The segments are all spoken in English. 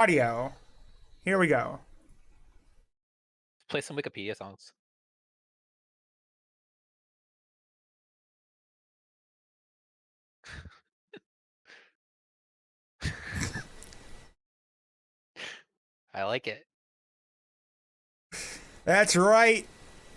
Audio. Here we go. Play some Wikipedia songs. I like it. That's right.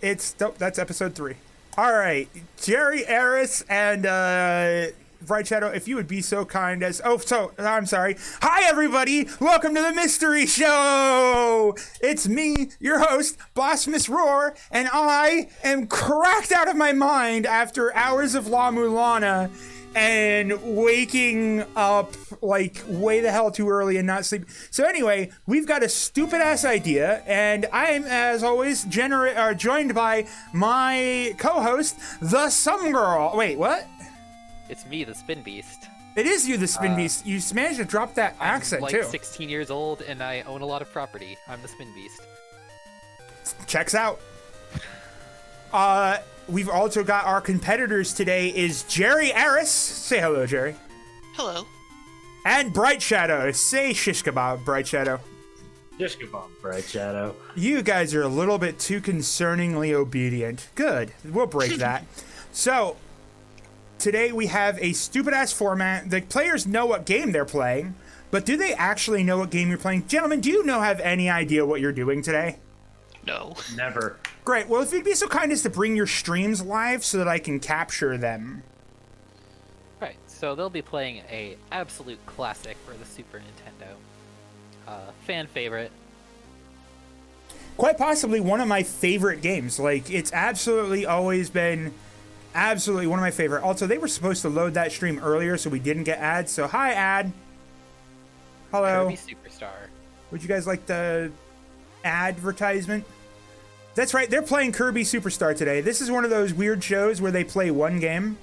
That's episode 3. All right, Jerry Eris and Bright Shadow, if you would be so kind as I'm sorry. Hi everybody, welcome to the Mystery Show. It's me, your host, Blasphemous Roar, and I am cracked out of my mind after hours of La Mulana and waking up like way the hell too early and not sleep. So anyway, we've got a stupid ass idea, and I'm, as always, joined by my co-host, the Some Girl. Wait, what? It's me, the Spin Beast. It is you, the Spin Beast. You managed to drop that accent I'm like too. 16 years old, and I own a lot of property. I'm the Spin Beast. Checks out. We've also got our competitors today is Jerry Eris. Say hello, Jerry. Hello. And Bright Shadow. Say shish kebab, Bright Shadow. Shish kebab, Bright Shadow. You guys are a little bit too concerningly obedient. Good. We'll break that. So, today we have a stupid-ass format. The players know what game they're playing, but do they actually know what game you're playing? Gentlemen, do you have any idea what you're doing today? No. Never. Great. Well, if you'd be so kind as to bring your streams live so that I can capture them. Right, so they'll be playing a absolute classic for the Super Nintendo. Fan favorite. Quite possibly one of my favorite games. Like, it's absolutely always been absolutely one of my favorite. Also, they were supposed to load that stream earlier, so we didn't get ads. So, hi, ad. Hello. Kirby Superstar. Would you guys like the advertisement? That's right, they're playing Kirby Superstar today. This is one of those weird shows where they play one game.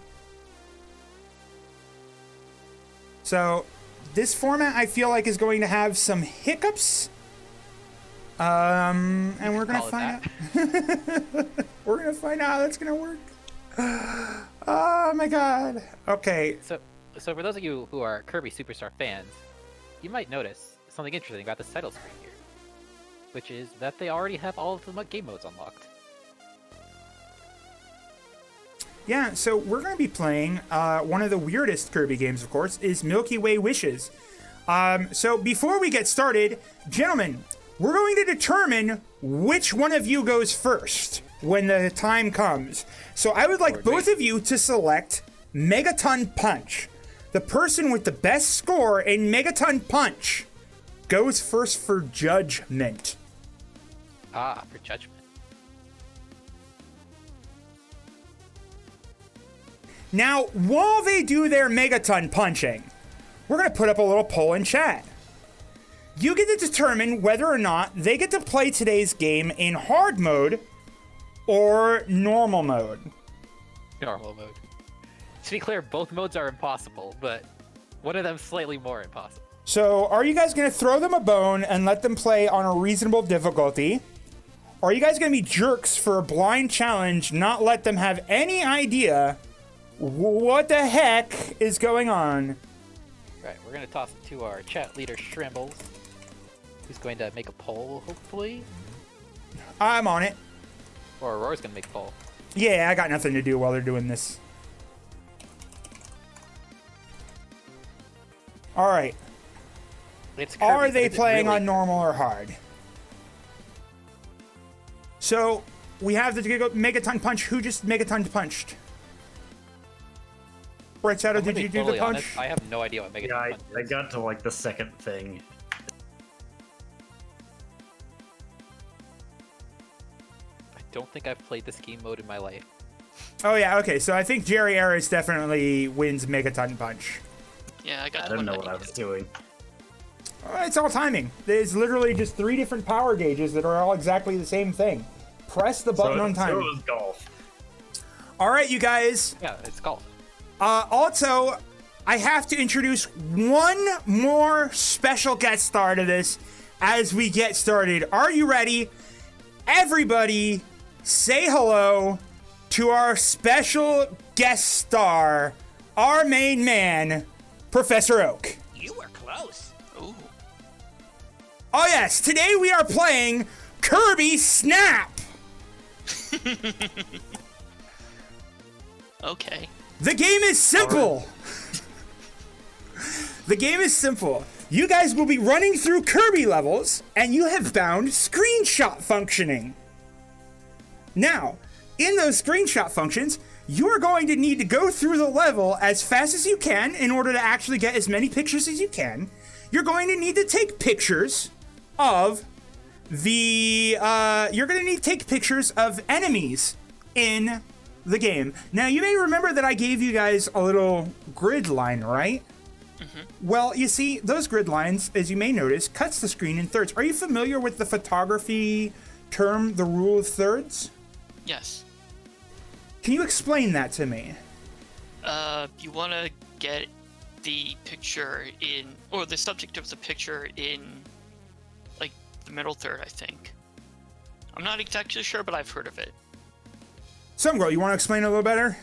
So, this format I feel like is going to have some hiccups. And we're gonna find out. We're gonna find out how that's gonna work. Oh my god. Okay. So for those of you who are Kirby Superstar fans, you might notice something interesting about this title screen here, which is that they already have all of the game modes unlocked. Yeah, so we're going to be playing one of the weirdest Kirby games, of course, is Milky Way Wishes. So before we get started, gentlemen, we're going to determine which one of you goes first when the time comes. So I would like both of you to select Megaton Punch. The person with the best score in Megaton Punch goes first for judgment. Ah, for judgment. Now, while they do their Megaton punching, we're going to put up a little poll in chat. You get to determine whether or not they get to play today's game in hard mode or normal mode. Normal mode. To be clear, both modes are impossible, but one of them slightly more impossible. So, are you guys going to throw them a bone and let them play on a reasonable difficulty? Or are you guys going to be jerks for a blind challenge, not let them have any idea what the heck is going on? Right, we're going to toss it to our chat leader, Shrimbles, who's going to make a poll, hopefully. I'm on it. Or Aurora's going to make a poll. Yeah, I got nothing to do while they're doing this. All right. It's Kirby, Are but they is it playing really... on normal or hard? So, we have the Megaton Punch. Who just Megaton punched? Bright Shadow, I'm gonna did be you do the totally punch? honest, I have no idea what Megaton Yeah, Punch I is. got to like the second thing. I don't think I've played this game mode in my life. Oh yeah, okay. So I think Jerry Eris definitely wins Megaton Punch. Yeah, I got I the don't one know that what you I was did. doing. It's all timing. There's literally just 3 different power gauges that are all exactly the same thing. Press the button on So time. it was golf. All right, you guys. Yeah, it's golf. Also, I have to introduce one more special guest star to this as we get started. Are you ready? Everybody, say hello to our special guest star, our main man, Professor Oak. You were close. Ooh. Oh yes, today we are playing Kirby Snap. Okay. The game is simple. The game is simple. You guys will be running through Kirby levels, and you have found screenshot functioning. Now, in those screenshot functions, you're going to need to go through the level as fast as you can in order to actually get as many pictures as you can. You're going to need to take pictures of you're going to need to take pictures of enemies in the game. Now, you may remember that I gave you guys a little grid line, right? Mm-hmm. Well, you see, those grid lines, as you may notice, cuts the screen in thirds. Are you familiar with the photography term, the rule of thirds? Yes. Can you explain that to me? You want to get the picture in, or the subject of the picture in, like, the middle third, I think. I'm not exactly sure, but I've heard of it. Some girl, you want to explain it a little better?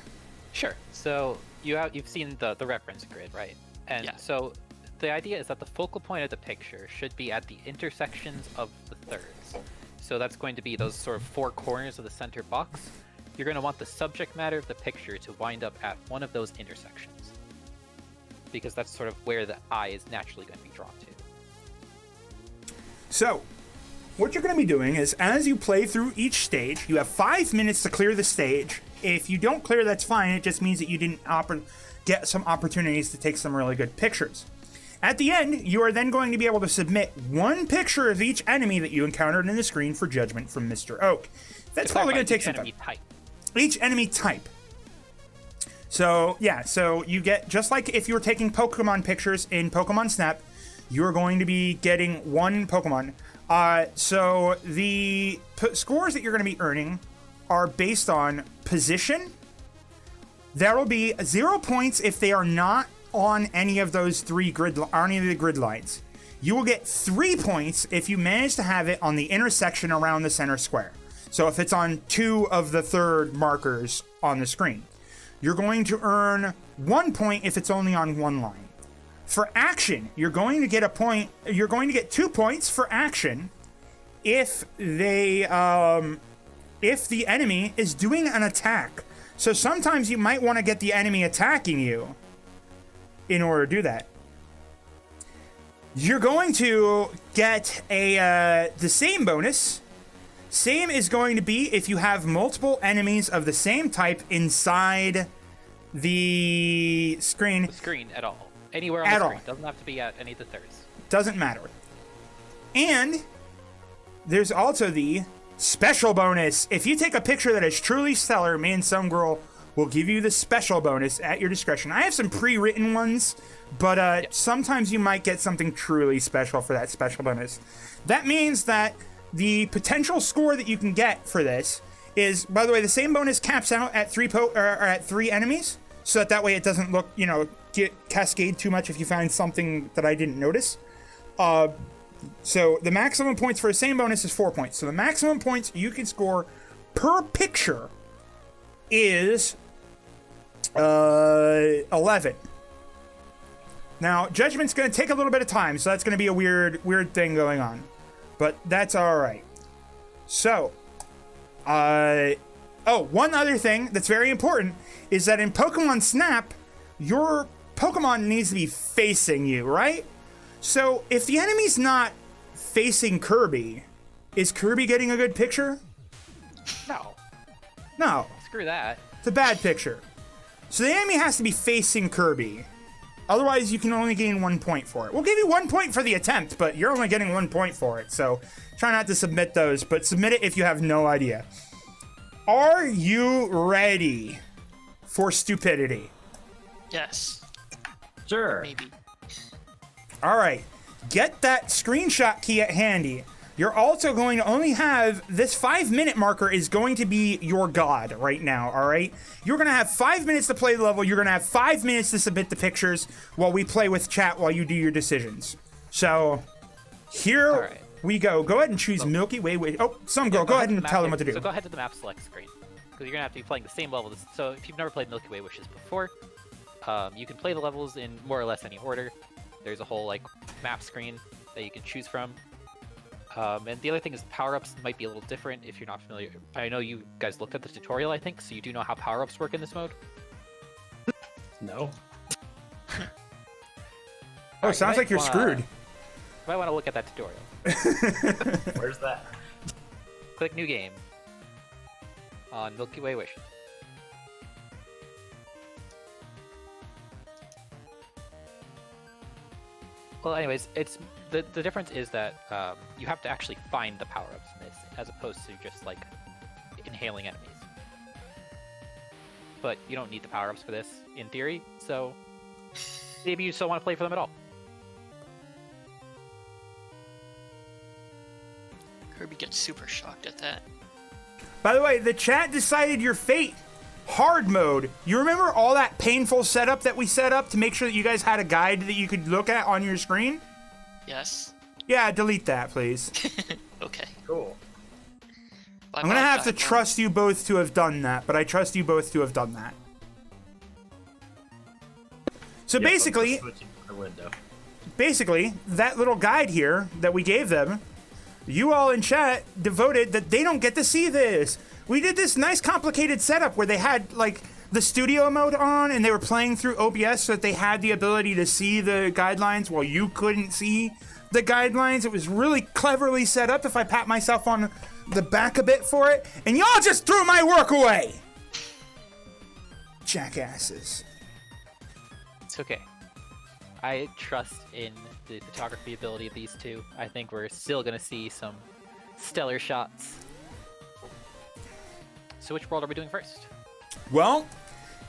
Sure. So you've seen the reference grid, right? And Yeah. so the idea is that the focal point of the picture should be at the intersections of the thirds. So that's going to be those sort of four corners of the center box. You're going to want the subject matter of the picture to wind up at one of those intersections, because that's sort of where the eye is naturally going to be drawn to. So, what you're going to be doing is, as you play through each stage, you have 5 minutes to clear the stage. If you don't clear, that's fine. It just means that you didn't get some opportunities to take some really good pictures. At the end, you are then going to be able to submit one picture of each enemy that you encountered in the screen for judgment from Mr. Oak. That's probably going to take some time. Each enemy type. So, yeah, so you get, just like if you were taking Pokemon pictures in Pokemon Snap, you're going to be getting one Pokemon. So the scores that you're going to be earning are based on position. There will be 0 points if they are not on any of those the grid lines. You will get 3 points if you manage to have it on the intersection around the center square. So if it's on 2 of the third markers on the screen. You're going to earn 1 point if it's only on one line. For action, you're going to get 2 points for action if if the enemy is doing an attack. So sometimes you might want to get the enemy attacking you in order to do that. You're going to get the same bonus. Same is going to be if you have multiple enemies of the same type inside the screen. The screen at all. Anywhere on the screen. Doesn't have to be at any of the thirds. Doesn't matter. And there's also the special bonus. If you take a picture that is truly stellar, me and some girl will give you the special bonus at your discretion. I have some pre-written ones, but sometimes you might get something truly special for that special bonus. That means that the potential score that you can get for this is, by the way, the same bonus caps out at 3 enemies, so that way it doesn't look, get cascade too much if you find something that I didn't notice. So the maximum points for the same bonus is 4 points. So the maximum points you can score per picture is 11. Now, Judgment's going to take a little bit of time, so that's going to be a weird thing going on. But that's all right. So, one other thing that's very important is that in Pokemon Snap, your Pokemon needs to be facing you, right? So, if the enemy's not facing Kirby, is Kirby getting a good picture? No. Screw that. It's a bad picture. So the enemy has to be facing Kirby. Otherwise, you can only gain 1 point for it. We'll give you 1 point for the attempt, but you're only getting 1 point for it. So try not to submit those, but submit it if you have no idea. Are you ready for stupidity? Yes. Sure. Maybe. All right. Get that screenshot key at handy. You're also going to only have this 5-minute marker is going to be your god right now, all right? You're going to have 5 minutes to play the level. You're going to have 5 minutes to submit the pictures while we play with chat while you do your decisions. So here we go. Go ahead and choose Milky Way. Go ahead and tell them what to do. So go ahead to the map select screen, because you're going to have to be playing the same level. So if you've never played Milky Way Wishes before, you can play the levels in more or less any order. There's a whole map screen that you can choose from. And the other thing is power-ups might be a little different if you're not familiar. I know you guys looked at the tutorial, I think, so you do know how power-ups work in this mode. No. Oh, sounds like you're screwed. You might want to look at that tutorial. Where's that? Click New Game on Milky Way Wish. Well, anyways, it's the difference is that you have to actually find the power-ups in this, as opposed to just like inhaling enemies. But you don't need the power-ups for this, in theory. So maybe you still want to play for them at all. Kirby gets super shocked at that. By the way, the chat decided your fate. Hard mode. You remember all that painful setup that we set up to make sure that you guys had a guide that you could look at on your screen? Yes. Yeah, delete that, please. Okay. Cool. Bye I'm gonna bye, have to guideline. trust you both to have done that, but I trust you both to have done that. So Yep, I'm basically, just switching to the window. that little guide here that we gave them, you all in chat devoted that they don't get to see this. We did this nice complicated setup where they had like the studio mode on and they were playing through OBS so that they had the ability to see the guidelines while you couldn't see the guidelines. It was really cleverly set up, if I pat myself on the back a bit for it. And y'all just threw my work away! Jackasses. It's okay. I trust in the photography ability of these two. I think we're still gonna see some stellar shots. So which world are we doing first? Well,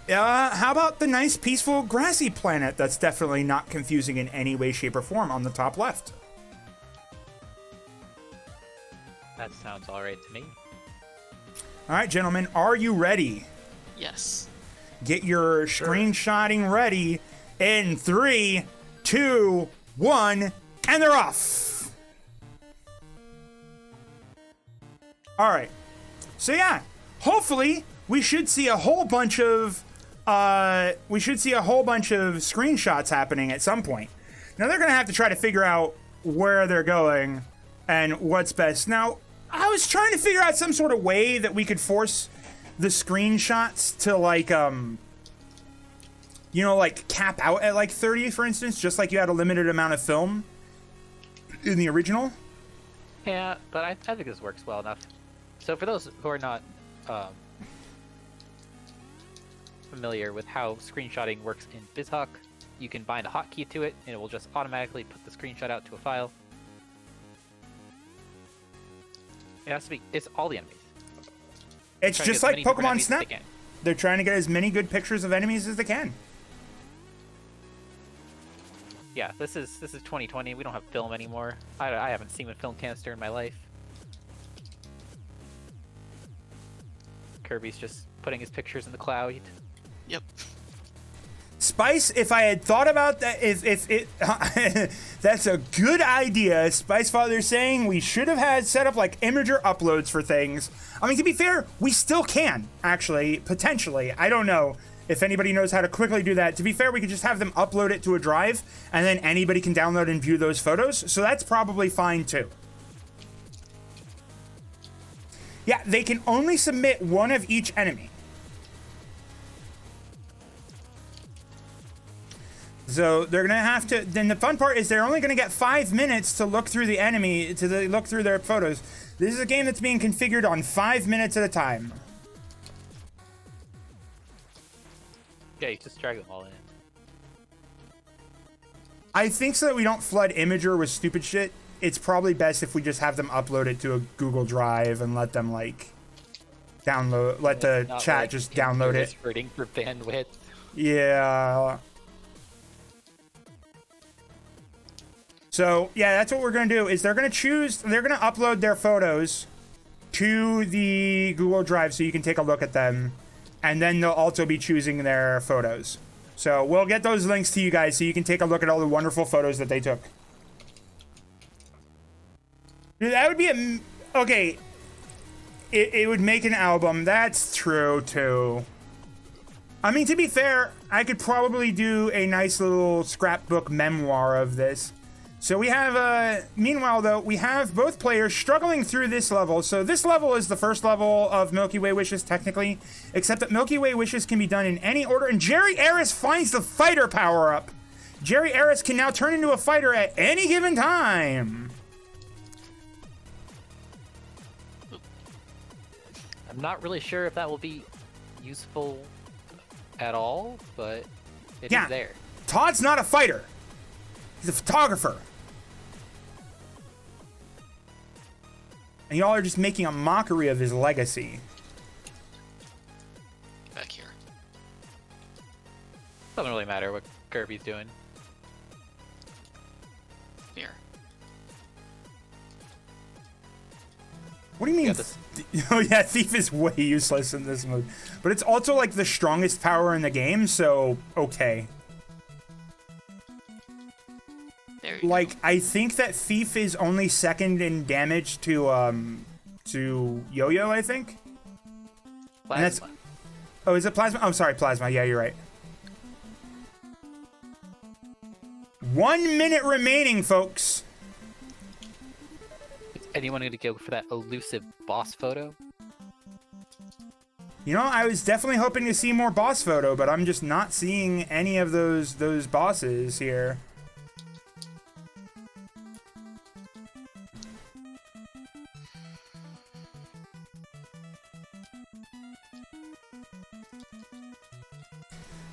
how about the nice, peaceful, grassy planet that's definitely not confusing in any way, shape, or form on the top left? That sounds alright to me. All right, gentlemen, are you ready? Yes. Get your screenshotting ready in 3, 2, 1, and they're off. All right. So yeah, hopefully we should see a whole bunch of screenshots happening at some point. Now they're gonna have to try to figure out where they're going and what's best. Now, I was trying to figure out some sort of way that we could force the screenshots to like like cap out at like 30, for instance, just like you had a limited amount of film in the original. Yeah, but I think this works well enough. So for those who are not familiar with how screenshotting works in BizHawk, you can bind a hotkey to it, and it will just automatically put the screenshot out to a file. It has to be. It's all the enemies. It's Trying to just get as like many different Pokemon enemies as Snap. they can. They're trying to get as many good pictures of enemies as they can. Yeah, this is 2020. We don't have film anymore. I haven't seen a film canister in my life. Kirby's just putting his pictures in the cloud. Yep. Spice, if I had thought about that, if it, that's a good idea. Spice Father saying we should have had set up like imager uploads for things. I mean, to be fair, we still can, actually, potentially. I don't know if anybody knows how to quickly do that. To be fair, we could just have them upload it to a drive, and then anybody can download and view those photos. So that's probably fine, too. Yeah, they can only submit one of each enemy. So they're gonna have to. Then the fun part is they're only gonna get 5 minutes to look through the enemy, look through their photos. This is a game that's being configured on 5 minutes at a time. Yeah, you just drag them all in. I think so that we don't flood Imager with stupid shit. It's probably best if we just have them upload it to a Google Drive and let them like download. Let the Not chat like just download it. Hurting for bandwidth. Yeah. So, yeah, that's what we're going to do, is they're going to upload their photos to the Google Drive so you can take a look at them, and then they'll also be choosing their photos. So, we'll get those links to you guys so you can take a look at all the wonderful photos that they took. Dude, that would be okay, it would make an album. That's true, too. I mean, to be fair, I could probably do a nice little scrapbook memoir of this. So we have, meanwhile, though, we have both players struggling through this level. So this level is the first level of Milky Way Wishes, technically, except that Milky Way Wishes can be done in any order. And Jerry Eris finds the fighter power-up. Jerry Eris can now turn into a fighter at any given time. I'm not really sure if that will be useful at all, but it is there. Todd's not a fighter. He's a photographer. And y'all are just making a mockery of his legacy. Back here. Doesn't really matter what Kirby's doing. Here. What do you mean? Yeah, this- Oh yeah, Thief is way useless in this mode. But it's also like the strongest power in the game, so okay. There you Like, go. I think that Thief is only second in damage to Yo-Yo, I think. And that's- Plasma. Oh, is it Plasma? Oh, sorry, Plasma. Yeah, you're right. 1 minute remaining, folks. Is anyone going to go for that elusive boss photo? You know, I was definitely hoping to see more boss photo, but I'm just not seeing any of those bosses here.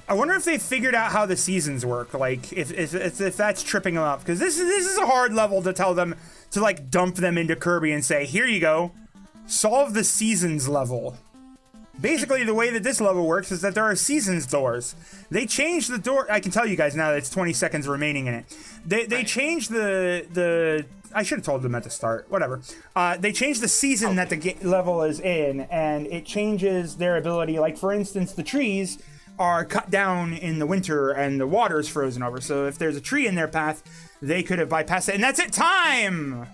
I wonder if they figured out how the seasons work, like if that's tripping them up, because this is a hard level to tell them to like dump them into Kirby and say, here you go, solve the seasons level. Basically, the way that this level works is that there are seasons doors. They changed the door. I can tell you guys now that it's 20 seconds remaining in it. They changed the. I should have told them at the start. Whatever. They changed the season that the level is in, and it changes their ability. Like for instance, the trees are cut down in the winter and the water's frozen over. So if there's a tree in their path, they could have bypassed it. And that's it. Time.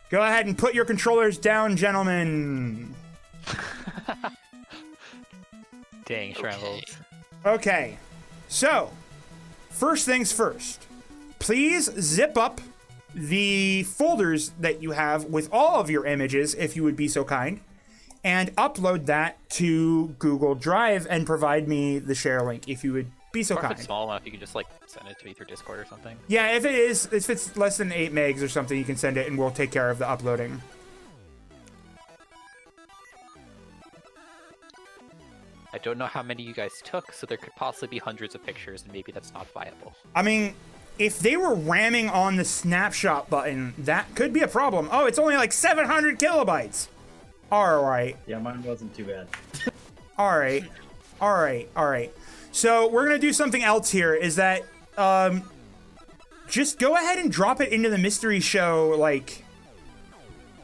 Go ahead and put your controllers down, gentlemen. Dang, Shriveled. Okay, so first things first, please zip up the folders that you have with all of your images, if you would be so kind, and upload that to Google Drive and provide me the share link, if you would be so Or if kind. it's small enough, you can just like send it to me through Discord or something. Yeah, if it's less than 8 megs or something, you can send it and we'll take care of the uploading. I don't know how many you guys took, so there could possibly be hundreds of pictures, and maybe that's not viable. I mean, if they were ramming on the snapshot button, that could be a problem. Oh, it's only like 700 kilobytes. All right. Yeah, mine wasn't too bad. All right. So we're going to do something else here, is that just go ahead and drop it into the mystery show, like...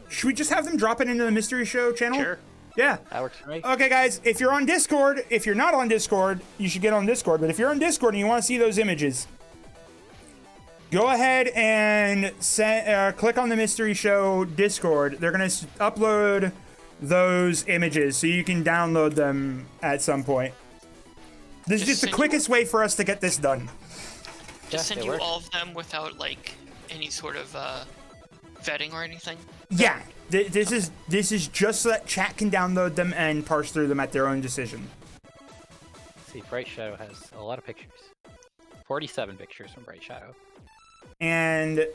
Should we just have them drop it into the mystery show channel? Sure. Yeah. That works for me. Okay, guys, if you're on Discord, if you're not on Discord, you should get on Discord. But if you're on Discord and you want to see those images, go ahead and click on the Mystery Show Discord. They're going to upload those images so you can download them at some point. This is just the quickest way for us to get this done. Just Yeah, send it you works. all of them without like any sort of vetting or anything. Yeah, this is just so that chat can download them and parse through them at their own decision. See, Bright Shadow has a lot of pictures. 47 pictures from Bright Shadow. And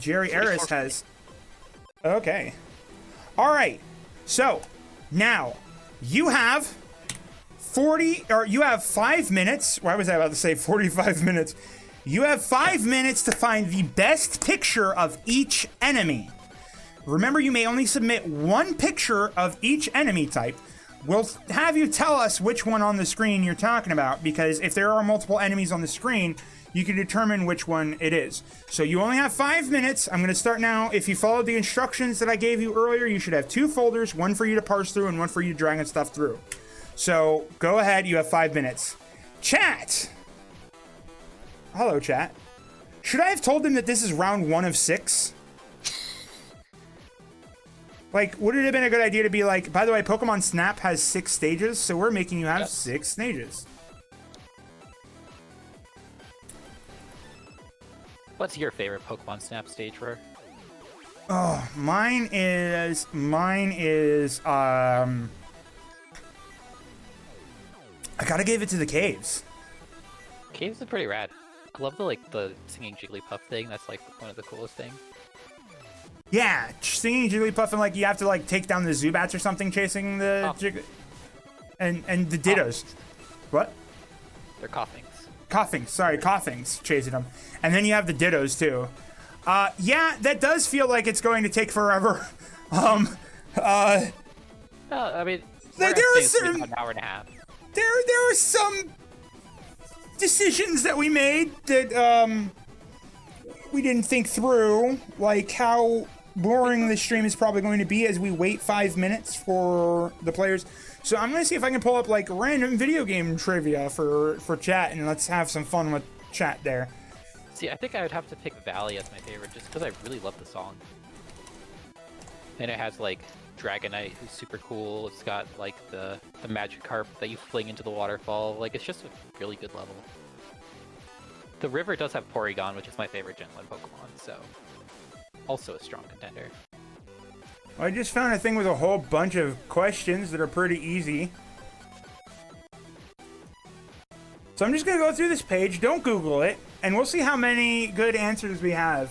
Jerry 44 Eris for me. has... Okay. All right. So, now, you have 5 minutes. Why was I about to say 45 minutes? You have 5 minutes to find the best picture of each enemy. Remember, you may only submit one picture of each enemy type. We'll have you tell us which one on the screen you're talking about, because if there are multiple enemies on the screen, you can determine which one it is. So you only have 5 minutes. I'm going to start now. If you followed the instructions that I gave you earlier, you should have 2 folders, one for you to parse through and one for you to drag and stuff through. So go ahead. You have 5 minutes. Chat. Hello, chat. Should I have told them that this is round 1 of 6? Like, would it have been a good idea to be like, by the way, Pokemon Snap has 6 stages, so we're making you have Yep. 6 stages. What's your favorite Pokemon Snap stage, Roar? Oh, mine is I gotta give it to the caves. Caves are pretty rad. I love the singing Jigglypuff thing. That's like one of the coolest things. Yeah, singing Jigglypuff and like you have to like take down the Zubats or something chasing the and the Dittos. What? They're coughings. Coughings chasing them. And then you have the Dittos too. Yeah, that does feel like it's going to take forever. I mean, there are certain an hour and a half. there are some decisions that we made that we didn't think through, like how boring this stream is probably going to be as we wait 5 minutes for the players. So I'm gonna see if I can pull up like random video game trivia for chat, and let's have some fun with chat there. See, I think I would have to pick Valley as my favorite just because I really love the song. And it has like Dragonite, who's super cool. It's got like the Magikarp that you fling into the waterfall. Like, it's just a really good level. The river does have Porygon, which is my favorite Gen 1 Pokemon, so also a strong contender. I just found a thing with a whole bunch of questions that are pretty easy. So I'm just gonna go through this page, don't Google it, and we'll see how many good answers we have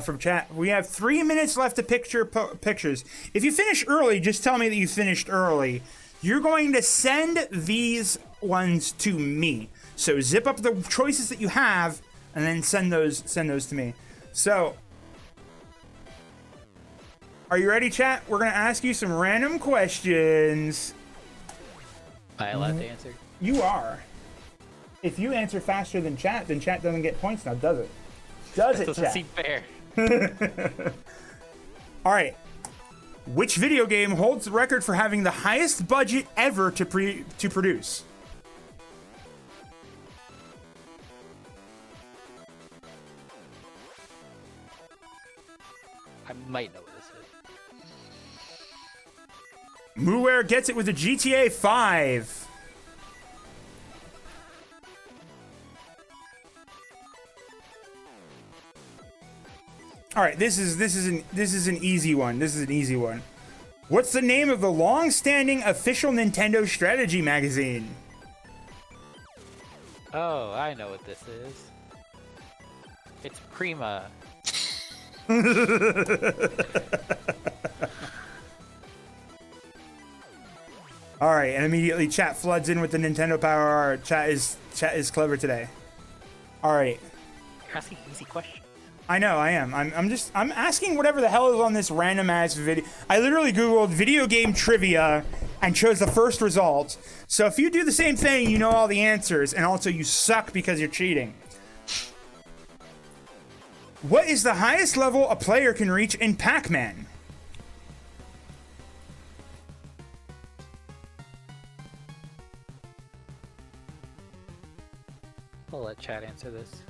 from chat. We have 3 minutes left to pictures. If you finish early, just tell me that you finished early. You're going to send these ones to me. So zip up the choices that you have, and then send those to me. So, are you ready, chat? We're gonna ask you some random questions. Am I allowed to answer? You are. If you answer faster than chat, then chat doesn't get points now, does it? Does it, Doesn't chat? seem fair. All right. Which video game holds the record for having the highest budget ever to produce? I might know what this is. Mooware gets it with the GTA 5. All right, this is an easy one. This is an easy one. What's the name of the long-standing official Nintendo strategy magazine? Oh, I know what this is. It's Prima. All right, and immediately chat floods in with the Nintendo power. Chat is clever today. All right. You're asking easy questions. I know, I am. I'm asking whatever the hell is on this random ass video. I literally Googled video game trivia and chose the first result. So if you do the same thing, you know all the answers, and also you suck because you're cheating. What is the highest level a player can reach in Pac-Man? I'll let chat answer this.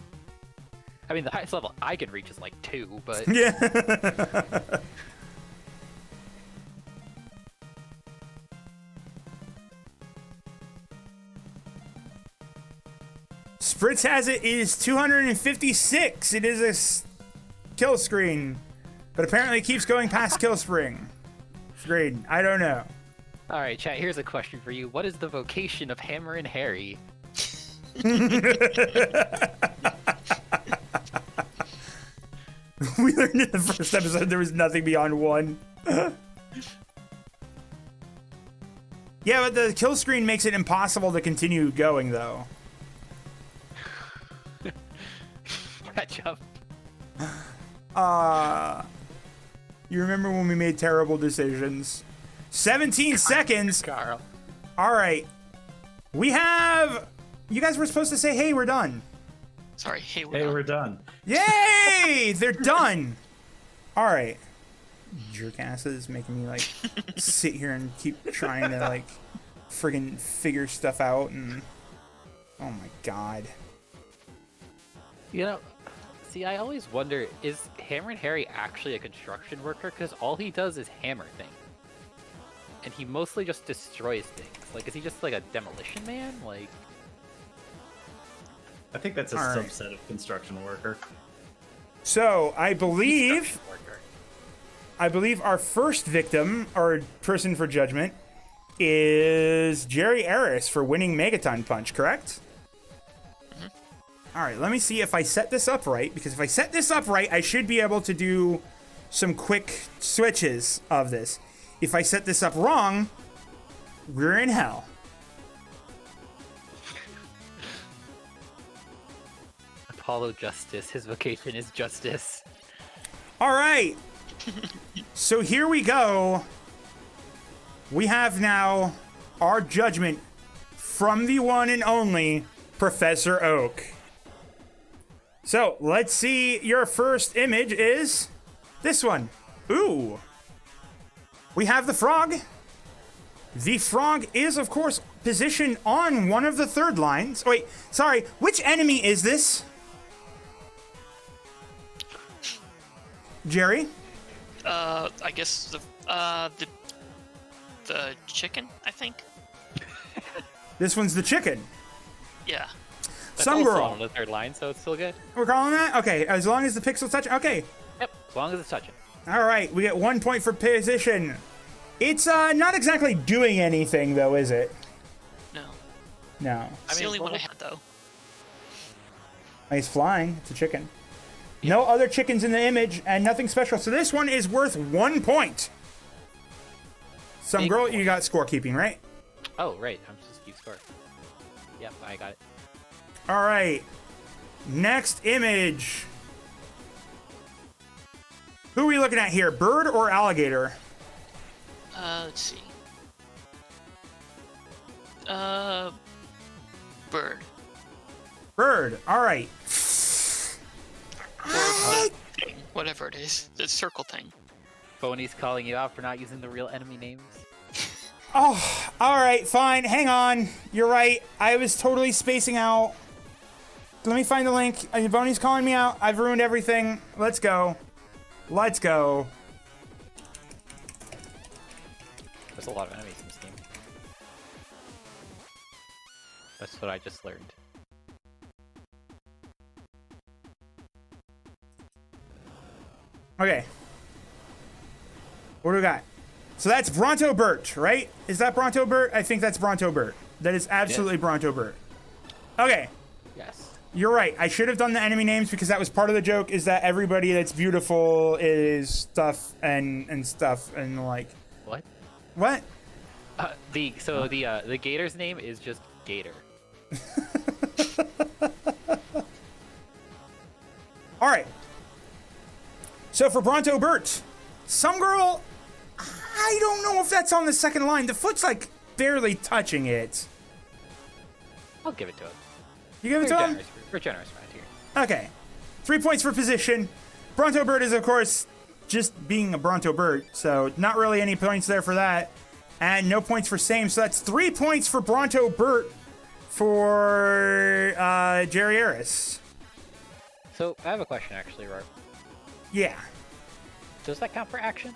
I mean, the highest level I can reach is like 2, but... Yeah. Spritz has it is 256. It is a kill screen, but apparently it keeps going past kill spring. Screen. I don't know. Alright, chat, here's a question for you. What is the vocation of Hammer and Harry? We learned in the first episode there was nothing beyond 1. Yeah, but the kill screen makes it impossible to continue going, though. Catch up. You remember when we made terrible decisions? 17 seconds. Carl. All right. We have... You guys were supposed to say, hey, we're done. Sorry, hey, We're done. Yay! They're done. All right. Jerkasses making me, like, sit here and keep trying to, like, friggin' figure stuff out and... Oh, my God. You know, see, I always wonder, is Hammer and Harry actually a construction worker? Because all he does is hammer things. And he mostly just destroys things. Like, is he just, like, a demolition man? Like... I think that's a All right. subset of construction worker. So I believe Instruction order. our first victim or person for judgment is Jerry Eris for winning Megaton Punch, correct? All right, let me see if I set this up right, because if I set this up right, I should be able to do some quick switches of this. If I set this up wrong, we're in hell. Apollo Justice. His vocation is justice. All right. So here we go. We have now our judgment from the one and only Professor Oak. So let's see. Your first image is this one. Ooh. We have the frog. The frog is, of course, positioned on one of the third lines. Oh, wait, sorry. Which enemy is this? Jerry? I guess the chicken, I think. This one's the chicken. Yeah. That's Some also girl. on the third line, so it's still good. We're calling that? Okay, as long as the pixel touch. Okay. Yep, as long as it's touching. All right, we get 1 point for position. It's not exactly doing anything, though, is it? No. No. It's the mean, only what one I would- had, though. It's flying. It's a chicken. No other chickens in the image, and nothing special. So this one is worth 1 point. Some Big girl, point. you got scorekeeping, right? Oh, right. I'm supposed to keep score. Yep, I got it. All right. Next image. Who are we looking at here? Bird or alligator? Let's see. Bird. Bird. All right. Or the thing, whatever it is. The circle thing. Phony's calling you out for not using the real enemy names. Oh, all right, fine. Hang on. You're right. I was totally spacing out. Let me find the link. Bonnie's calling me out. I've ruined everything. Let's go. Let's go. There's a lot of enemies in this game. That's what I just learned. Okay. What do we got? So that's Bronto Burt, right? Is that Bronto Burt? I think that's Bronto Burt. That is absolutely Bronto Burt. Okay. Yes. You're right. I should have done the enemy names because that was part of the joke, is that everybody that's beautiful is stuff and stuff and like... What? What? The gator's name is just Gator. All right. So for Bronto Burt, some girl, I don't know if that's on the second line. The foot's like barely touching it. I'll give it to him. You give it to him? We're generous around here. Okay. 3 points for position. Bronto Burt is, of course, just being a Bronto Burt, so not really any points there for that. And no points for same, so that's 3 points for Bronto Burt for Jerry Eris. So I have a question actually, Roar. Yeah. Does that count for action?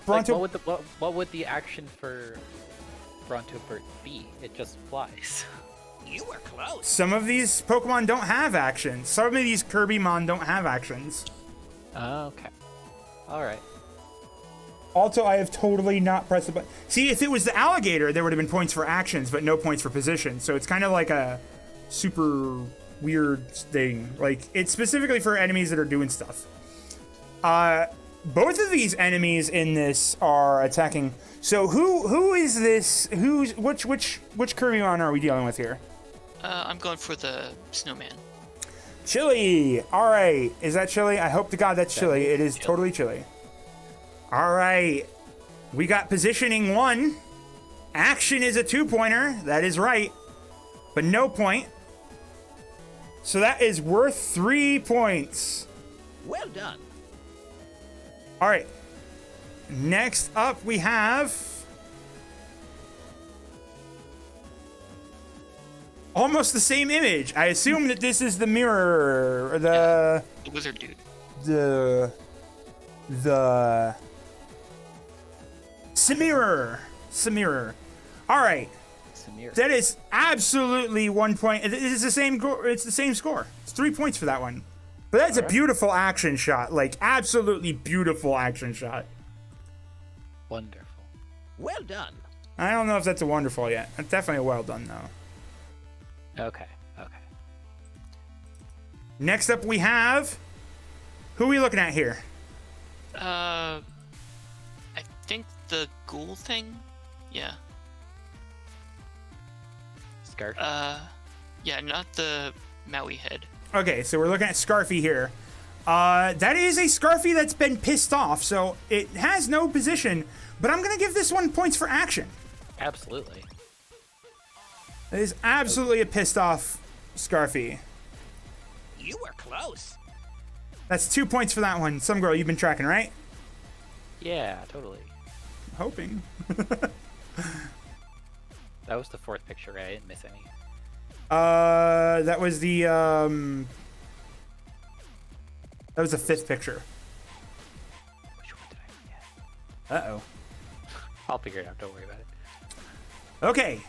Bronto... Like, what would the action for Bronto Burt be? It just flies. You were close. Some of these Pokemon don't have actions. Some of these Kirby-mon don't have actions. Okay. Alright. Also, I have totally not pressed the button. See, if it was the alligator, there would have been points for actions, but no points for position. So it's kind of like a super weird thing. Like, it's specifically for enemies that are doing stuff. Both of these enemies in this are attacking. So who is this? Which Kirby-mon are we dealing with here? I'm going for the snowman. Chili. All right. Is that Chili? I hope to God that's Chili. It is totally Chili. All right. We got positioning 1. Action is a 2-pointer. That is right. But no point. So that is worth 3 points. Well done. All right. Next up, we have almost the same image. I assume that this is the mirror, or The wizard dude. the Samirer. All right. Samir. That is absolutely 1 point. It is the same. It's the same score. It's 3 points for that one. But that's a beautiful action shot. Like, absolutely beautiful action shot. Wonderful. Well done. I don't know if that's a wonderful yet. It's definitely a well done, though. Okay. Next up, we have... Who are we looking at here? I think the ghoul thing? Yeah. Scarf. Yeah, not the Maui head. Okay, so we're looking at Scarfy here. That is a Scarfy that's been pissed off, so it has no position, but I'm going to give this one points for action. Absolutely. It is absolutely a pissed off Scarfy. You were close. That's 2 points for that one. Some girl you've been tracking, right? Yeah, totally. Hoping. That was the fourth picture, right? I didn't miss any. That was the fifth picture. Which one did I forget? Uh-oh. I'll figure it out. Don't worry about it. Okay.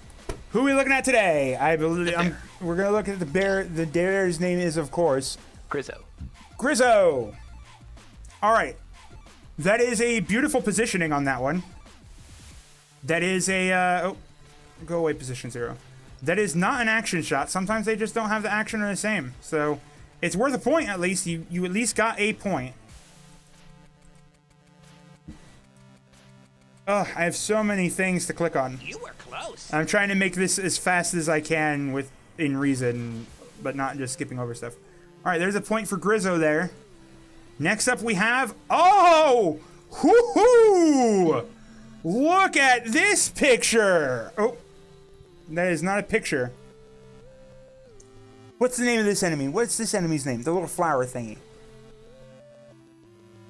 Who are we looking at today? I believe we're gonna look at the bear. The bear's name is, of course, Grizzo. Grizzo. All right. That is a beautiful positioning on that one. That is a go away position 0. That is not an action shot. Sometimes they just don't have the action or the same. So it's worth a point at least. You at least got a point. Oh, I have so many things to click on. You were close. I'm trying to make this as fast as I can within reason, but not just skipping over stuff. All right, there's a point for Grizzo there. Next up we have, oh, whoo-hoo! Look at this picture. Oh, that is not a picture. What's the name of this enemy? What's this enemy's name? The little flower thingy.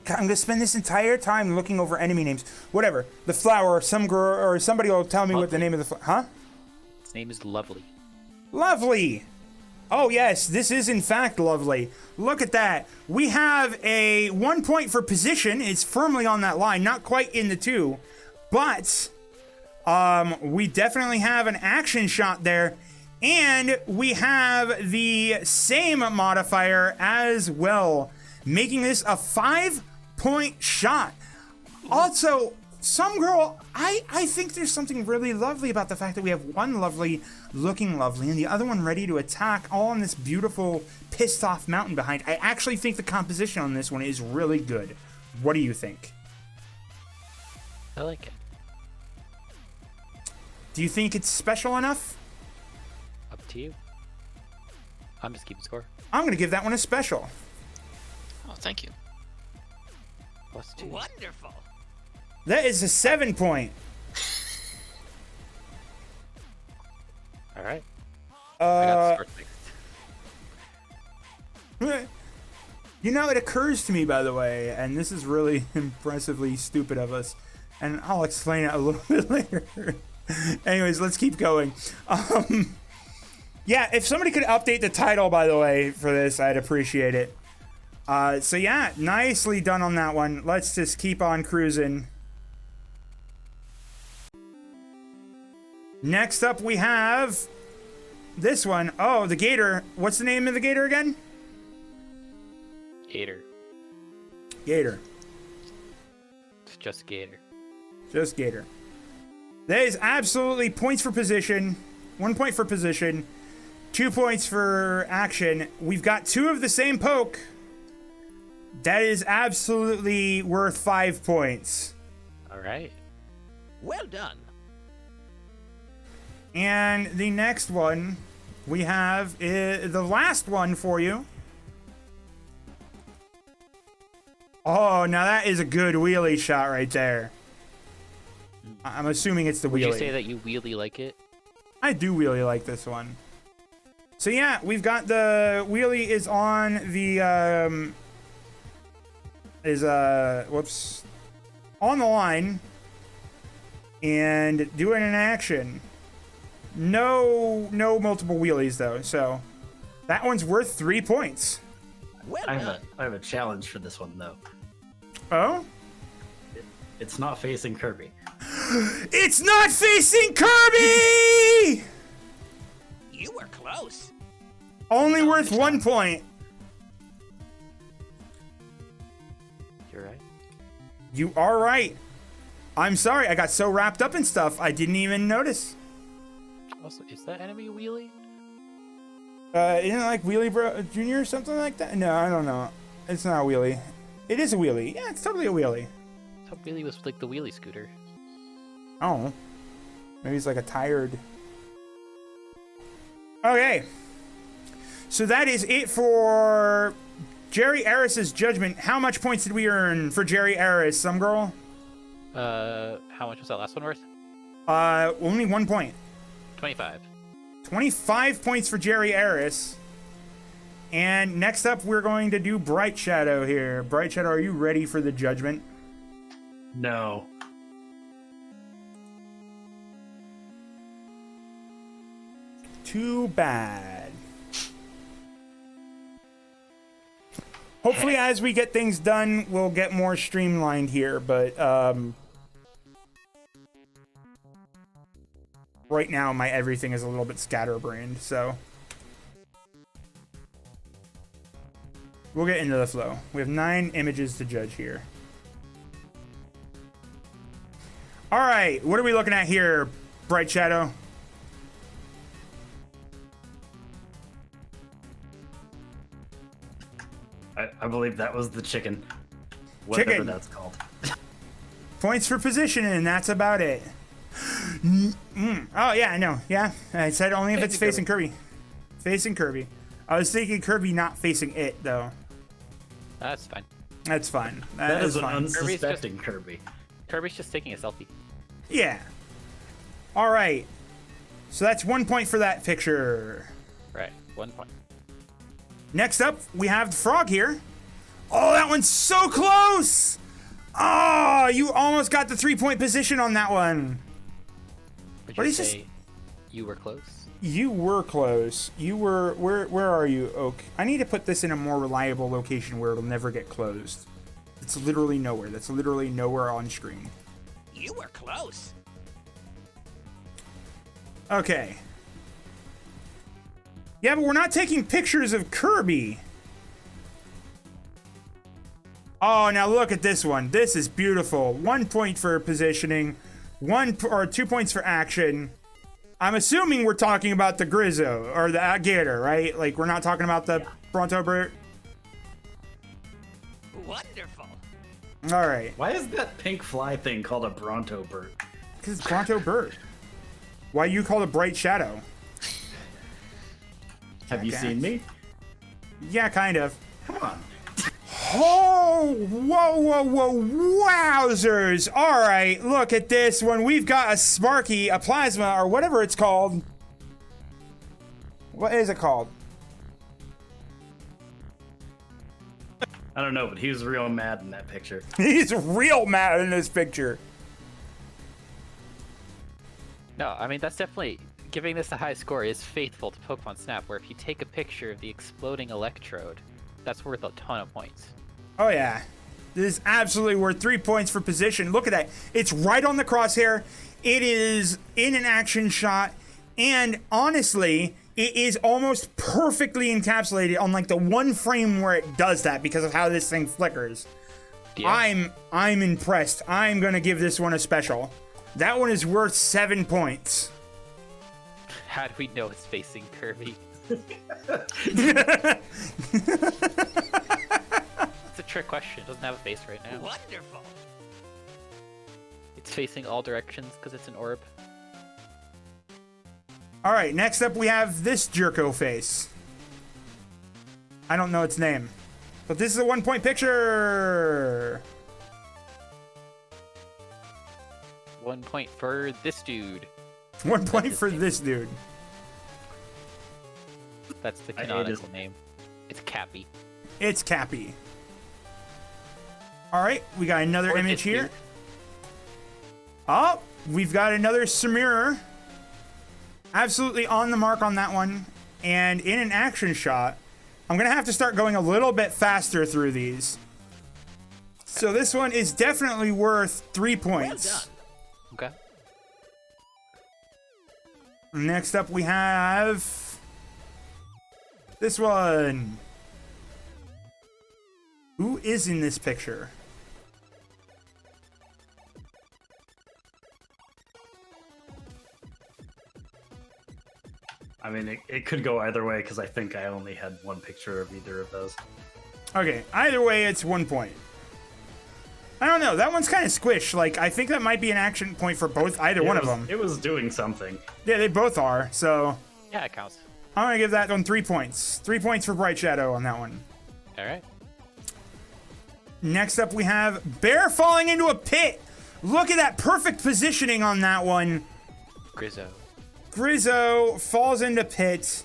God, I'm gonna spend this entire time looking over enemy names. Whatever. The flower, some girl or somebody will tell me what the name of the flower. Huh? Its name is Lovely. Lovely. Oh yes, this is in fact lovely. Look at that. We have a 1 point for position. It's firmly on that line, not quite in the 2, but we definitely have an action shot there, and we have the same modifier as well, making this a 5-point shot. Also, some girl, I think there's something really lovely about the fact that we have one lovely looking lovely and the other one ready to attack, all on this beautiful pissed off mountain behind. I actually think the composition on this one is really good. What do you think? I like it. Do you think it's special enough? Up to you. I'm just keeping score. I'm gonna give that one a special. Oh, thank you. +2. Wonderful. That is a 7-point. All right. I got the start next. You know, it occurs to me, by the way, and this is really impressively stupid of us, and I'll explain it a little bit later. Anyways, let's keep going. Yeah, if somebody could update the title, by the way, for this, I'd appreciate it. So yeah, nicely done on that one. Let's just keep on cruising. Next up, we have this one. Oh, the gator. What's the name of the gator again? Gator. Gator. It's just Gator. Just gator. That is absolutely points for position. 1 point for position. 2 points for action. We've got 2 of the same poke. That is absolutely worth 5 points. All right. Well done. And the next one we have is the last one for you. Oh, now that is a good wheelie shot right there. I'm assuming it's the wheelie. Would you say that you really like it? I do wheelie like this one. So yeah, we've got the wheelie is on the on the line and doing an action. No multiple wheelies though, so that one's worth 3 points. Well I done. have a challenge for this one though. Oh? It's not facing Kirby. It's not facing Kirby! You were close. Only worth 1 point. You're right. You are right. I'm sorry, I got so wrapped up in stuff, I didn't even notice. Also, is that enemy Wheelie? Isn't it like Wheelie Bro Jr. or something like that? No, I don't know. It's not a Wheelie. It is a Wheelie. Yeah, it's totally a Wheelie. I thought Wheelie was like the wheelie scooter. Oh. Maybe he's like a tired. Okay. So that is it for Jerry Eris's judgment. How much points did we earn for Jerry Eris, some girl? How much was that last one worth? Only 1 point. 25. 25 points for Jerry Eris. And next up, we're going to do Bright Shadow here. Bright Shadow, are you ready for the judgment? No. Too bad. Hopefully, as we get things done, we'll get more streamlined here, but right now, my everything is a little bit scatterbrained, so we'll get into the flow. We have 9 images to judge here. All right, what are we looking at here, Bright Shadow? I believe that was the chicken. Whatever Chicken. that's called. Points for position, and that's about it. Oh, yeah, I know. Yeah, I said only if it's facing Kirby. Facing Kirby. I was thinking Kirby not facing it, though. That's fine. That's fine. That is an fine. unsuspecting Kirby. Kirby's just taking a selfie. Yeah. All right. So that's 1 point for that picture. Right. 1 point. Next up, we have the frog here. Oh, that one's so close! Oh, you almost got the 3-point position on that one. Would What you is this? say you were close? You were close. You were... Where are you, Oak? I need to put this in a more reliable location where it'll never get closed. It's literally nowhere. That's literally nowhere on screen. You were close. Okay. Yeah, but we're not taking pictures of Kirby. Oh, now look at this one. This is beautiful. 1 point for positioning, 2 points for action. I'm assuming we're talking about the Grizzo or the Gator, right? Like we're not talking about the Bronto Burt. Wonderful. All right, Why is that pink fly thing called a Bronto bird? because it's Bronto Burt. Why you call it Bright Shadow? Have you seen me? Yeah, kind of. Come on. Oh, whoa, wowzers. All right, look at this one. We've got a Sparky, a Plasma, or whatever it's called. What is it called? I don't know, but he was real mad in that picture. He's real mad in this picture. No, I mean, that's definitely... Giving this a high score is faithful to Pokemon Snap, where if you take a picture of the exploding electrode, that's worth a ton of points. Oh, yeah. This is absolutely worth 3 points for position. Look at that. It's right on the crosshair. It is in an action shot. And honestly, it is almost perfectly encapsulated on like the one frame where it does that because of how this thing flickers. Yeah. I'm impressed. I'm going to give this one a special. That one is worth 7 points. How do we know it's facing Kirby? It's a trick question. It doesn't have a face right now. Wonderful. It's facing all directions because it's an orb. All right, next up we have this Jerko face. I don't know its name, but this is a 1 point picture. 1 point for this dude. 1 point for this dude. That's the I hate canonical his- name. It's Cappy. It's Cappy. All right, we got another Or image this here. dude. Oh, we've got another Samira. Absolutely on the mark on that one. And in an action shot, I'm going to have to start going a little bit faster through these. So this one is definitely worth 3 Well points. done. Okay. Next up, we have this one. Who is in this picture? I mean, it could go either way because I think I only had one picture of either of those. Okay, either way, it's 1 point. I don't know. That one's kind of squished. Like, I think that might be an action point for either one of them. It was doing something. Yeah, they both are. So Yeah, it counts. I'm gonna give that one 3 points. 3 points for Bright Shadow on that one. All right. Next up, we have Bear falling into a pit. Look at that perfect positioning on that one. Grizzo. Grizzo falls into pit.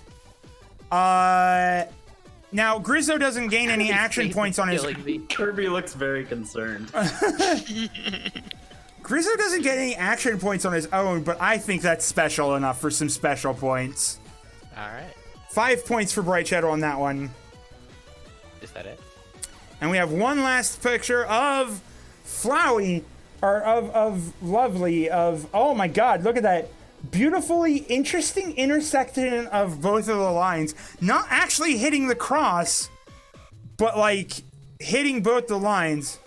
Now Grizzo doesn't gain any action points on his. Kirby looks very concerned. Grizzo doesn't get any action points on his own, but I think that's special enough for some special points. All right. 5 points for Bright Shadow on that one. Is that it? And we have one last picture of Flowey, or of Lovely, oh my god, look at that. Beautifully interesting intersection of both of the lines. Not actually hitting the cross, but like hitting both the lines.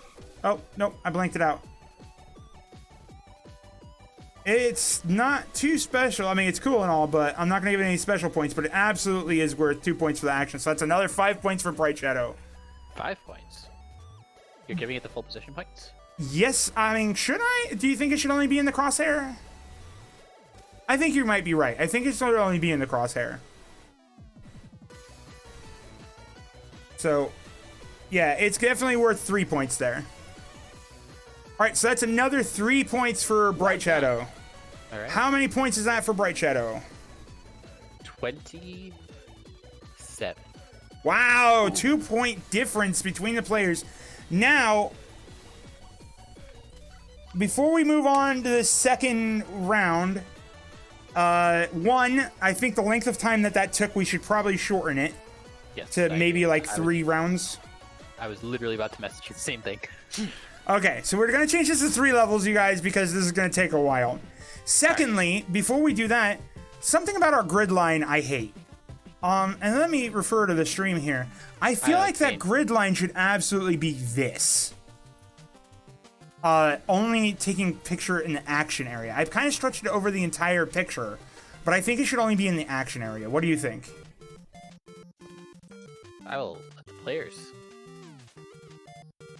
Oh, no, I blanked it out. It's not too special. I mean, it's cool and all, but I'm not going to give it any special points, but it absolutely is worth 2 points for the action. So that's another 5 points for Bright Shadow. 5 points. You're giving it the full position points? Yes, I mean, should I? Do you think it should only be in the crosshair? I think you might be right. I think it should only be in the crosshair. So, yeah, it's definitely worth 3 points there. All right, so that's another 3 points for Bright Shadow. All right. How many points is that for Bright Shadow? 27. Wow, 2 point difference between the players. Now, before we move on to the second round, I think the length of time that took, we should probably shorten it Yes. to I maybe agree. like 3 rounds. I was literally about to message you the same thing. Okay, so we're going to change this to 3 levels, you guys, because this is going to take a while. Secondly, before we do that, something about our grid line I hate. And let me refer to the stream here. I feel like that grid line should absolutely be this. Only taking picture in the action area. I've kind of stretched it over the entire picture, but I think it should only be in the action area. What do you think? I will let the players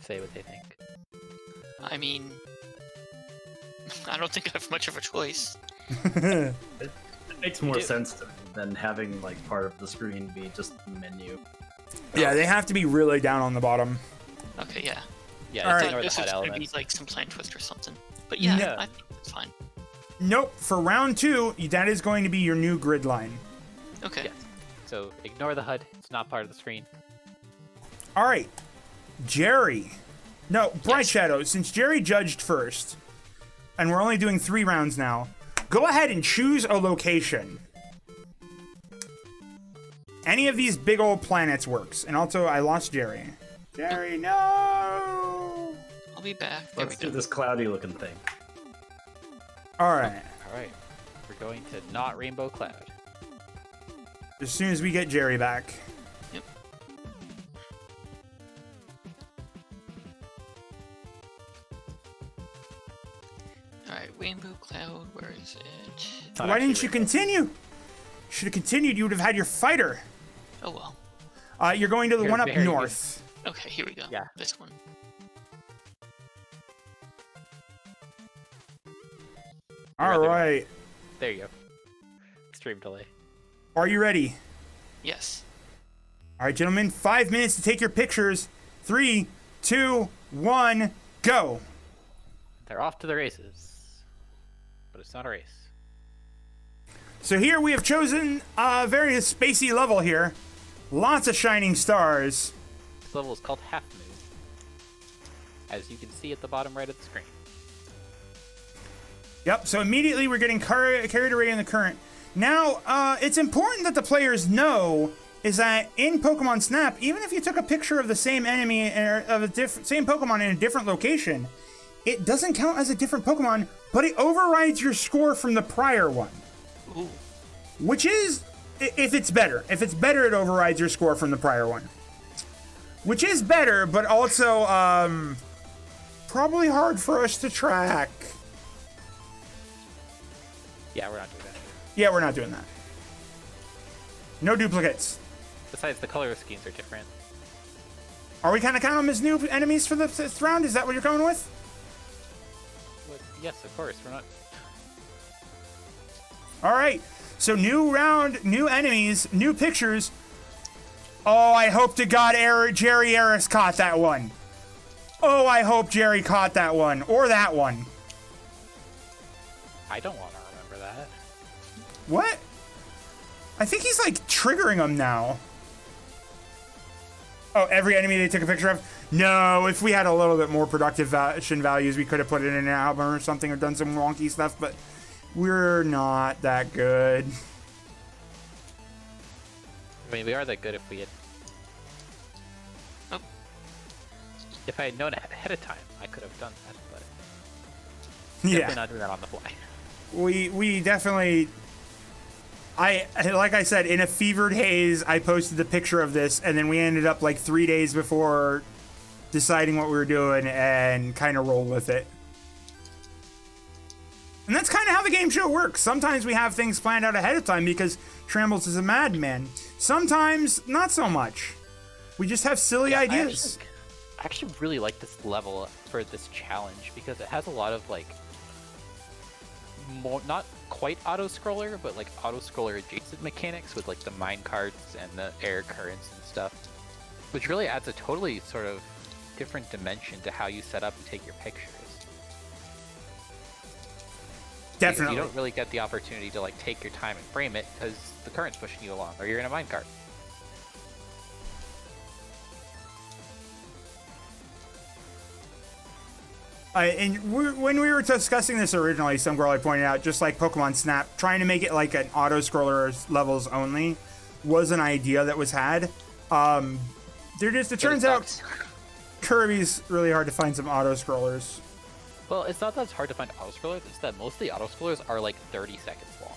say what they think. I mean, I don't think I have much of a choice. It makes more sense to me than having like part of the screen be just the menu. Yeah, they have to be really down on the bottom. Okay, yeah. Yeah, All it's right. ignore the This HUD is gonna be elements. like some plan twist or something. But yeah, Yeah. I think that's fine. Nope, for round 2, that is going to be your new grid line. Okay. Yeah. So ignore the HUD. It's not part of the screen. All right, Jerry. No, Bright Yes. Shadow, since Jerry judged first, and we're only doing 3 rounds now, go ahead and choose a location. Any of these big old planets works. And also, I lost Jerry. Jerry, no! I'll be back. There Let's we do go. this cloudy looking thing. All right. All right. We're going to not Rainbow Cloud. As soon as we get Jerry back. Yep. Alright, Rainbow Cloud, where is it? Not Why actually didn't you Rainbow. continue? Should have continued. You would have had your fighter. Oh well. You're going to the You're one up very good. north. Okay, here we go. Yeah. This one. All Rather- right. There you go. Stream delay. Are you ready? Yes. All right, gentlemen. 5 minutes to take your pictures. 3, 2, 1, go. They're off to the races. But it's not a race. So here we have chosen a very spacey level here. Lots of shining stars. This level is called Half Moon. As you can see at the bottom right of the screen. Yep, so immediately we're getting carried away in the current. Now, it's important that the players know is that in Pokemon Snap, even if you took a picture of the same enemy or of a same Pokemon in a different location, it doesn't count as a different Pokemon, but it overrides your score from the prior one. Ooh. Which is, if it's better. If it's better, it overrides your score from the prior one. Which is better, but also, probably hard for us to track. Yeah, we're not doing that. Yeah, we're not doing that. No duplicates. Besides, the color schemes are different. Are we kind of counting them as new enemies for this round? Is that what you're going with? But yes, of course, we're not. All right. So new round, new enemies, new pictures. Oh, I hope to God Jerry Harris caught that one. Oh, I hope Jerry caught that one. Or that one. I don't want to remember that. What? I think he's like triggering them now. Oh, every enemy they took a picture of? No, if we had a little bit more productive values, we could have put it in an album or something or done some wonky stuff, but we're not that good. I mean, we are that good if we had... Oh. If I had known ahead of time, I could have done that, but... Yeah. Definitely not doing that on the fly. We definitely... like I said, in a fevered haze, I posted the picture of this, and then we ended up like 3 days before deciding what we were doing and kind of rolled with it. And that's kind of how the game show works. Sometimes we have things planned out ahead of time because Trambles is a madman. Sometimes, not so much. We just have silly ideas. I actually really like this level for this challenge because it has a lot of like... more, not quite auto-scroller, but like auto-scroller adjacent mechanics with like the mine carts and the air currents and stuff, which really adds a totally sort of different dimension to how you set up and take your pictures. Definitely. You don't really get the opportunity to like take your time and frame it because the current's pushing you along or you're in a minecart. When we were discussing this originally, some girl I pointed out, just like Pokemon Snap, trying to make it like an auto-scroller levels only was an idea that was had. It turns out Kirby's really hard to find some auto-scrollers. Well, it's not that it's hard to find auto-scrollers, it's that most of the auto-scrollers are like 30 seconds long.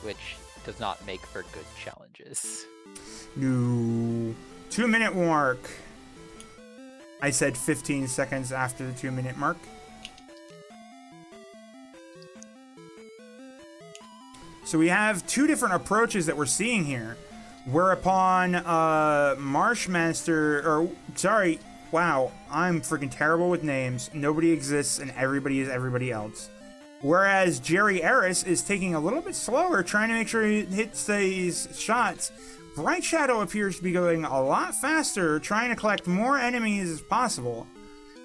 Which does not make for good challenges. No. 2-minute mark. I said 15 seconds after the 2-minute mark. So we have two different approaches that we're seeing here. Whereupon Marshmaster, or sorry, wow, I'm freaking terrible with names. Nobody exists and everybody is everybody else. Whereas Jerry Harris is taking a little bit slower, trying to make sure he hits these shots. Bright Shadow appears to be going a lot faster, trying to collect more enemies as possible.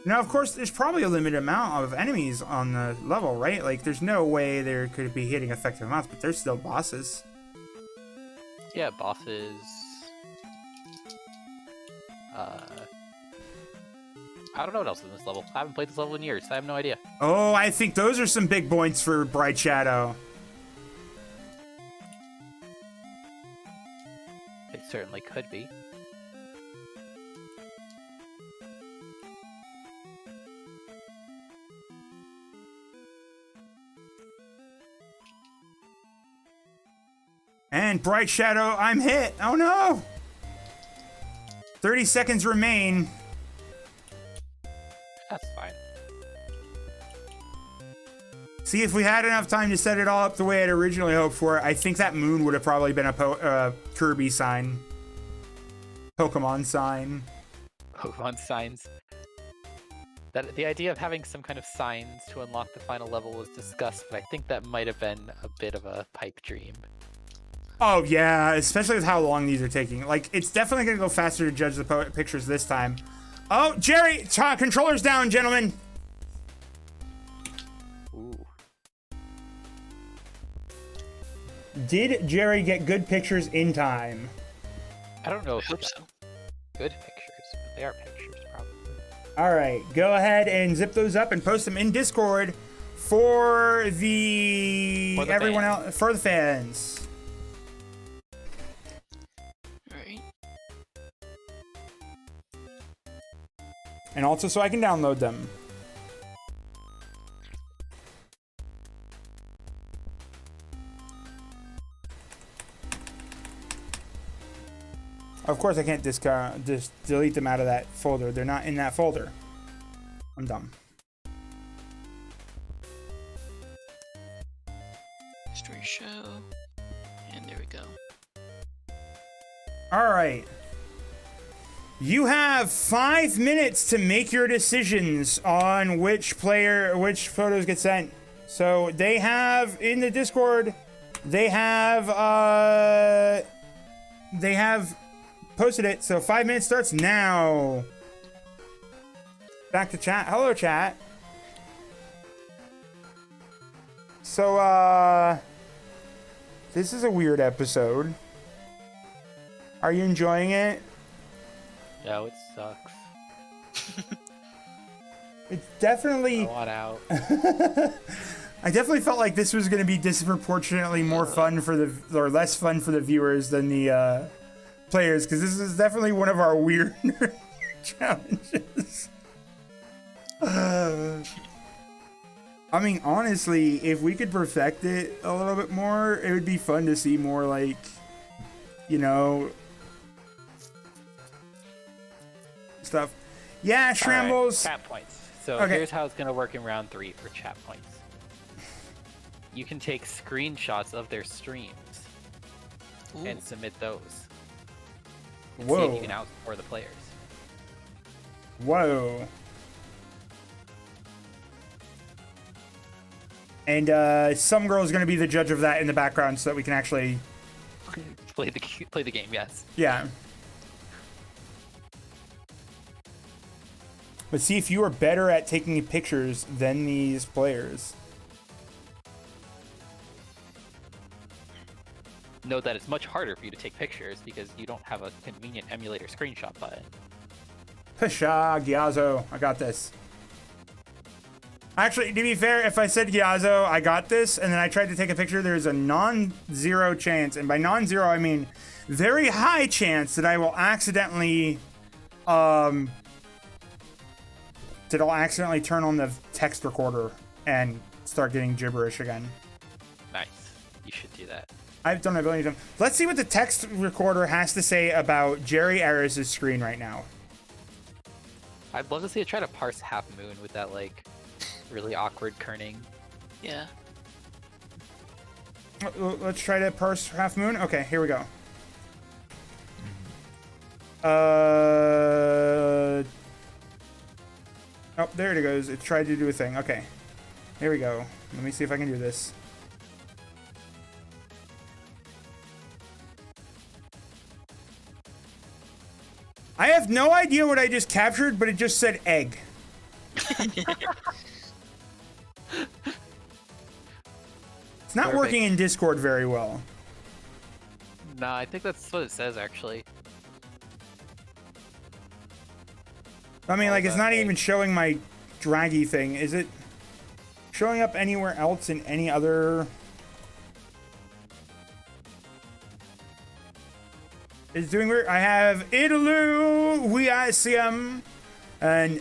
Now, of course, there's probably a limited amount of enemies on the level, right? Like, there's no way there could be hitting effective amounts, but there's still bosses. Yeah, bosses. I don't know what else is in this level. I haven't played this level in years. I have no idea. Oh, I think those are some big points for Bright Shadow. It certainly could be. And Bright Shadow, I'm hit. Oh no! 30 seconds remain. That's fine. See, if we had enough time to set it all up the way I'd originally hoped for, I think that moon would have probably been a Kirby sign. Pokemon sign. Pokemon signs. The idea of having some kind of signs to unlock the final level was discussed, but I think that might have been a bit of a pipe dream. Oh yeah, especially with how long these are taking. Like, it's definitely gonna go faster to judge the pictures this time. Oh, Jerry! Controllers down, gentlemen! Ooh. Did Jerry get good pictures in time? I don't know I if hope we so. got good pictures, but they are pictures, probably. Alright, go ahead and zip those up and post them in Discord for the everyone fans. else, for the fans. Alright. And also so I can download them. Of course I can't just delete them out of that folder. They're not in that folder. I'm dumb. History show. And there we go. All right. You have 5 minutes to make your decisions on which photos get sent. So they have in the Discord, they have posted it. So 5 minutes starts now. Back to chat. Hello, chat. So this is a weird episode. Are you enjoying it? No, it sucks. It's definitely. I want out. I definitely felt like this was going to be disproportionately more fun for or less fun for the viewers than the players, because this is definitely one of our weird challenges. I mean, honestly, if we could perfect it a little bit more, it would be fun to see more, like, you know, stuff. Yeah, Shrambles. Right, chat points. So Okay. here's how it's going to work in round 3 for chat points. You can take screenshots of their streams and submit those. And see if you can outscore the players. Whoa. And some girl's going to be the judge of that in the background so that we can actually... play the game, yes. Yeah. But see if you are better at taking pictures than these players. Note that it's much harder for you to take pictures because you don't have a convenient emulator screenshot button. Pshaw, Gyazo, I got this. Actually, to be fair, if I said Gyazo, I got this, and then I tried to take a picture, there's a non-zero chance, and by non-zero, I mean very high chance that I will accidentally, turn on the text recorder and start getting gibberish again. Nice. You should do that. I've done it a billion times. Let's see what the text recorder has to say about Jerry Aris' screen right now. I'd love to see it try to parse Half Moon with that, like, really awkward kerning. Yeah. Let's try to parse Half Moon. Okay, here we go. Oh, there it goes. It tried to do a thing. Okay. Here we go. Let me see if I can do this. I have no idea what I just captured, but it just said egg. It's not working in Discord very well. Nah, I think that's what it says, actually. I mean, like, it's not even showing my draggy thing. Is it showing up anywhere else in any other... It's doing weird. I have Idaloo, Weisium, and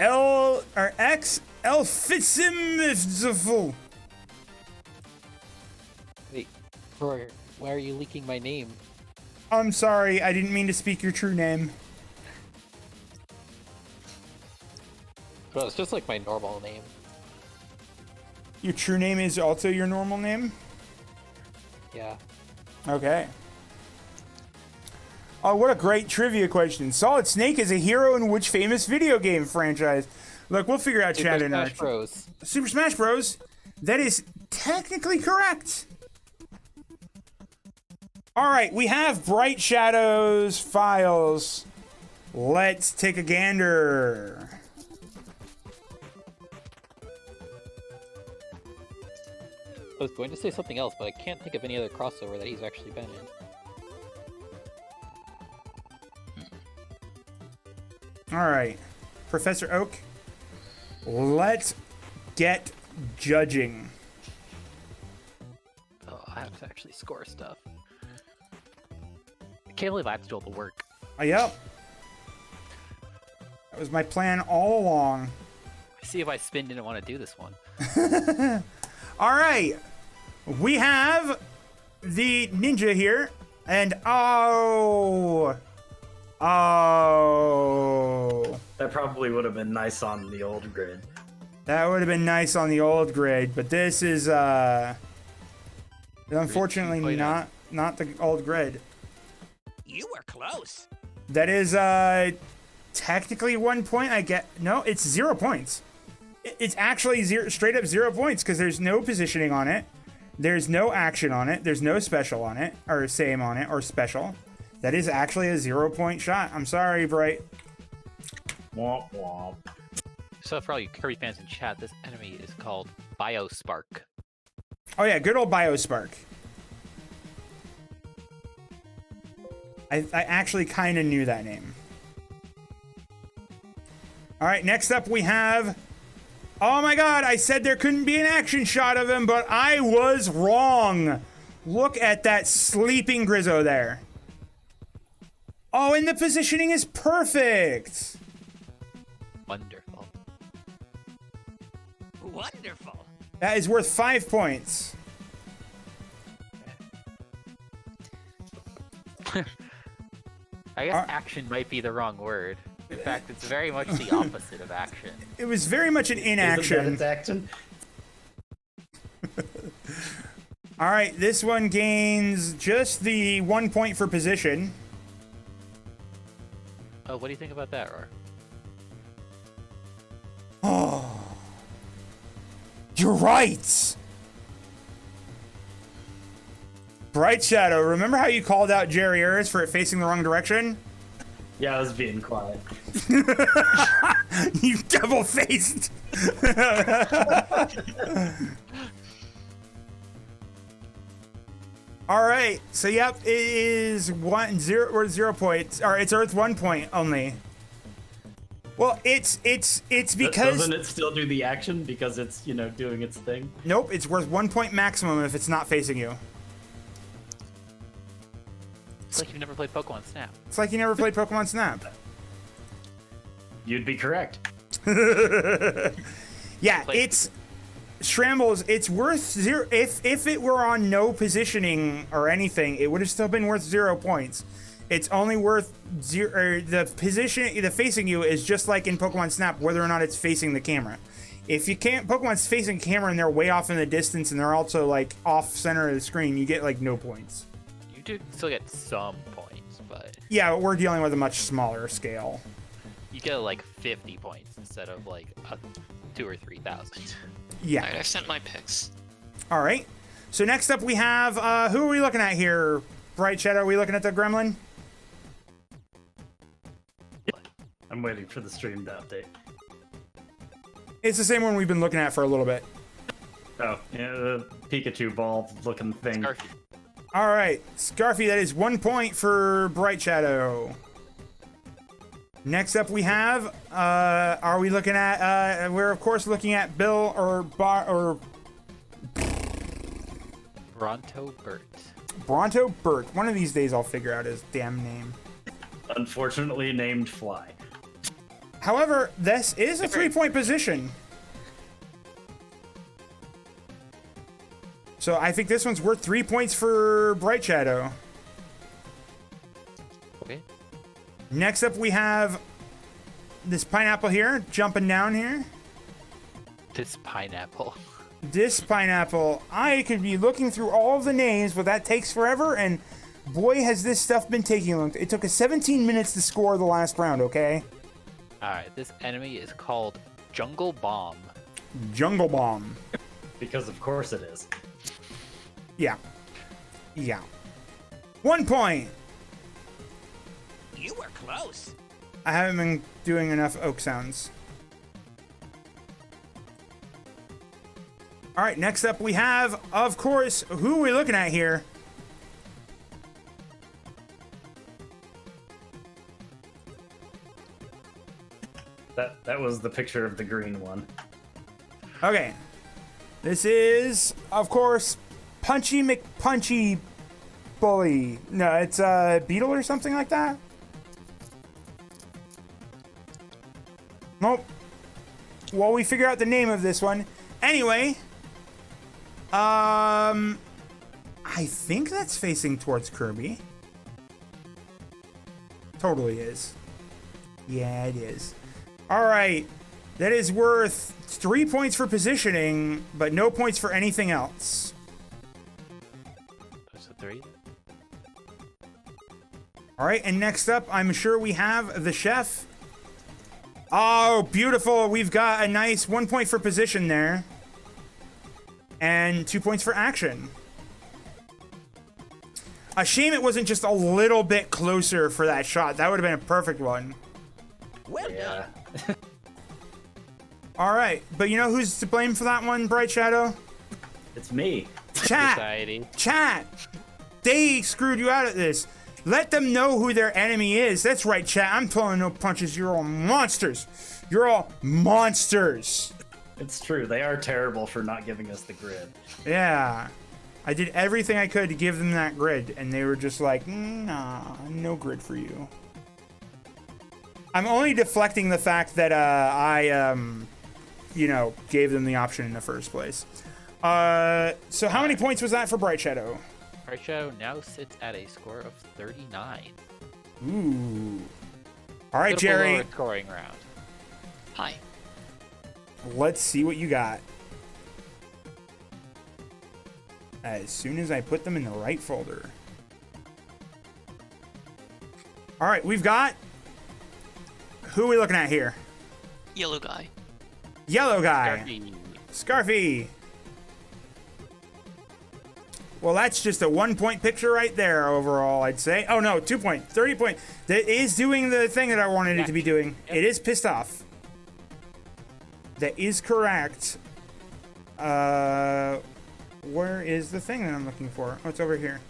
X Elfitsim. Wait, Roy, why are you leaking my name? I'm sorry, I didn't mean to speak your true name. Well, it's just like my normal name. Your true name is also your normal name? Yeah. Okay. Oh, what a great trivia question. Solid Snake is a hero in which famous video game franchise? Look, we'll figure out chat in our... Super Smash Bros. Super Smash Bros. That is technically correct. All right, we have Bright Shadows files. Let's take a gander. I was going to say something else, but I can't think of any other crossover that he's actually been in. All right, Professor Oak, let's get judging. Oh, I have to actually score stuff. I can't believe I have to do all the work. Yep. That was my plan all along. See if I spin didn't want to do this one. All right. We have the ninja here. And oh. That probably would have been nice on the old grid. That would have been nice on the old grid, but this is unfortunately 2.0. not the old grid. You were close. That is technically 1 point. I get no, it's 0 points. It's actually straight up 0 points because there's no positioning on it. There's no action on it. There's no special on it, or same on it, or special. That is actually a 0 point shot. I'm sorry, Bright. Womp womp. So for all you Kirby fans in chat, this enemy is called Biospark. Oh yeah, good old Biospark. I actually kind of knew that name. All right, next up we have... Oh my god, I said there couldn't be an action shot of him, but I was wrong. Look at that sleeping Grizzo there. Oh, and the positioning is perfect. Wonderful. Wonderful. That is worth 5 points. I guess action might be the wrong word. In fact, it's very much the opposite of action. It was very much an inaction. Isn't that its action? All right, this one gains just the 1 point for position. Oh, what do you think about that, Roar? Oh, you're right. Bright Shadow, remember how you called out Jerry Ayres for it facing the wrong direction? Yeah, I was being quiet. You double-faced. All right, so yep, it is 0 points, or it's worth 1 point only. Well, it's because Doesn't it still do the action because it's, doing its thing? nope, it's worth 1 point maximum if it's not facing you. It's like you've never played Pokemon Snap. It's like you never played Pokemon Snap. You'd be correct. Yeah, Play. it's Shrambles. It's worth 0. If it were on no positioning or anything, it would have still been worth 0 points. It's only worth 0. Or the position, the facing you is just like in Pokemon Snap, whether or not it's facing the camera. If you can't, Pokemon's facing camera and they're way off in the distance and they're also like off center of the screen, you get like no points. You do still get some points, but Yeah, but we're dealing with a much smaller scale. you get like 50 points instead of like 2,000 or 3,000. Yeah. Alright, I've sent my picks. All right. So next up we have who are we looking at here? Bright Shadow. Are we looking at the Gremlin? I'm waiting for the stream to update. It's the same one we've been looking at for a little bit. Oh, yeah, the Pikachu ball looking thing. Scarfy. All right, Scarfy, that is 1 point for Bright Shadow. Next up we have, are we looking at, we're of course looking at Bill or Bronto Burt. Bronto Burt. One of these days I'll figure out his damn name. Unfortunately named Fly. However, this is a 3 point position. So I think this one's worth 3 points for Bright Shadow. Okay. Next up we have this pineapple here, jumping down here. This pineapple. This pineapple, I could be looking through all of the names, but that takes forever, and boy has this stuff been taking long. It took us 17 minutes to score the last round, okay? Alright, this enemy is called Jungle Bomb. Jungle Bomb. Because of course it is. Yeah. Yeah. 1 point. You were close. I haven't been doing enough oak sounds. All right, next up we have, of course, who are we looking at here? That was the picture of the green one. Okay. This is, of course, Punchy McPunchy Bully. No, it's a Beetle or something like that. Nope. While we figure out the name of this one. Anyway, I think that's facing towards Kirby. Totally is. Yeah, it is. All right. That is worth 3 points for positioning, but no points for anything else. That's a 3. All right, and next up, I'm sure we have the chef. Oh, beautiful. We've got a nice 1 point for position there. And 2 points for action. A shame it wasn't just a little bit closer for that shot. That would have been a perfect one. Well done. Yeah. All right, but you know who's to blame for that one, Bright Shadow? It's me. Chat. Society. Chat. They screwed you out of this. Let them know who their enemy is. That's right, chat. I'm pulling no punches. You're all monsters. You're all monsters. It's true. They are terrible for not giving us the grid. Yeah. I did everything I could to give them that grid, and they were just like, nah, no grid for you. I'm only deflecting the fact that I gave them the option in the first place. So how many points was that for Bright Shadow? Bright Shadow now sits at a score of 39. Ooh. All right, Little Jerry. below a scoring round. Hi. Let's see what you got. As soon as I put them in the right folder. All right, we've got... Who are we looking at here? Yellow guy. Yellow guy. Kirby. Scarfy. Well, that's just a 1 point picture right there overall, I'd say. Oh, no, 2 point, 30 point. That is doing the thing that I wanted it to be doing. Yep. It is pissed off. That is correct. Where is the thing that I'm looking for? Oh, it's over here.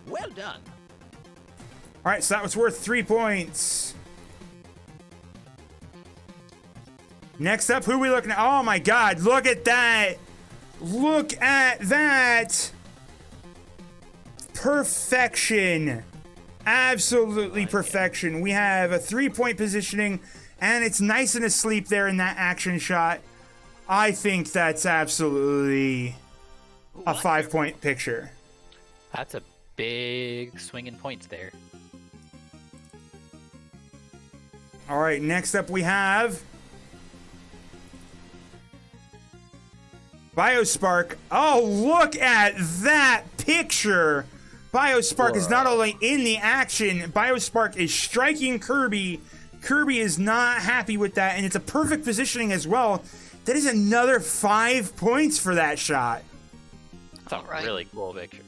Well done. All right, so that was worth 3 points. Next up, who are we looking at? Oh, my God, look at that. Look at that. Perfection. Absolutely perfection. We have a 3 point positioning, and it's nice and asleep there in that action shot. I think that's absolutely a 5 point picture. That's a big swing in points there. All right, next up we have Biospark. Oh, look at that picture. Biospark is not only in the action, Biospark is striking Kirby. Kirby is not happy with that, and it's a perfect positioning as well. That is another 5 points for that shot. That's a Alright. really cool picture.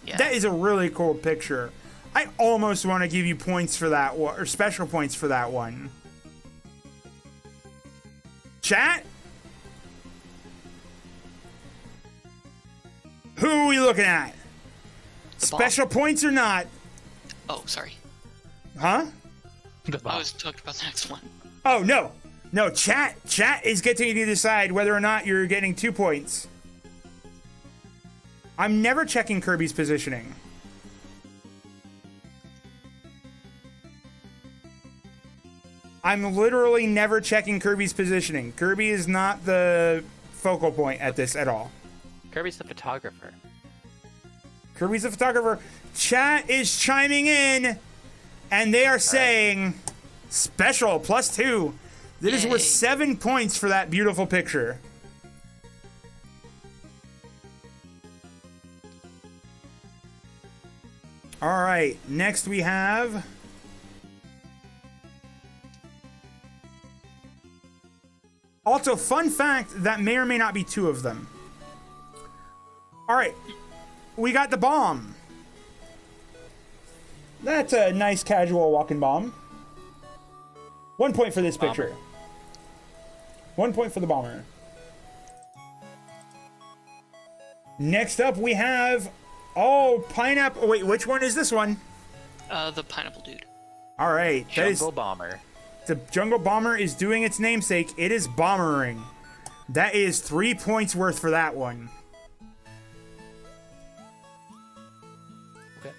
Yeah. That is a really cool picture. I almost want to give you points for that one, or special points for that one. Chat? Who are we looking at? The bomb. Special points or not? Oh, sorry. Huh? The I bomb. was talking about the next one. Oh, no. No, chat is getting to decide whether or not you're getting 2 points. I'm never checking Kirby's positioning. I'm literally never checking Kirby's positioning. Kirby is not the focal point at this at all. Kirby's the photographer. Kirby's the photographer. Chat is chiming in, and they are saying special +2. That is worth Yay. 7 points for that beautiful picture. All right, next we have also, fun fact, that may or may not be 2 of them. All right, we got the bomb. That's a nice casual walking bomb. 1 point for this picture. Bomber. 1 point for the bomber. Next up, we have pineapple. Wait, which one is this one? The pineapple dude. All right, that is Jungle Bomber. the jungle bomber is doing its namesake. It is bombering. That is 3 points worth for that one. Okay.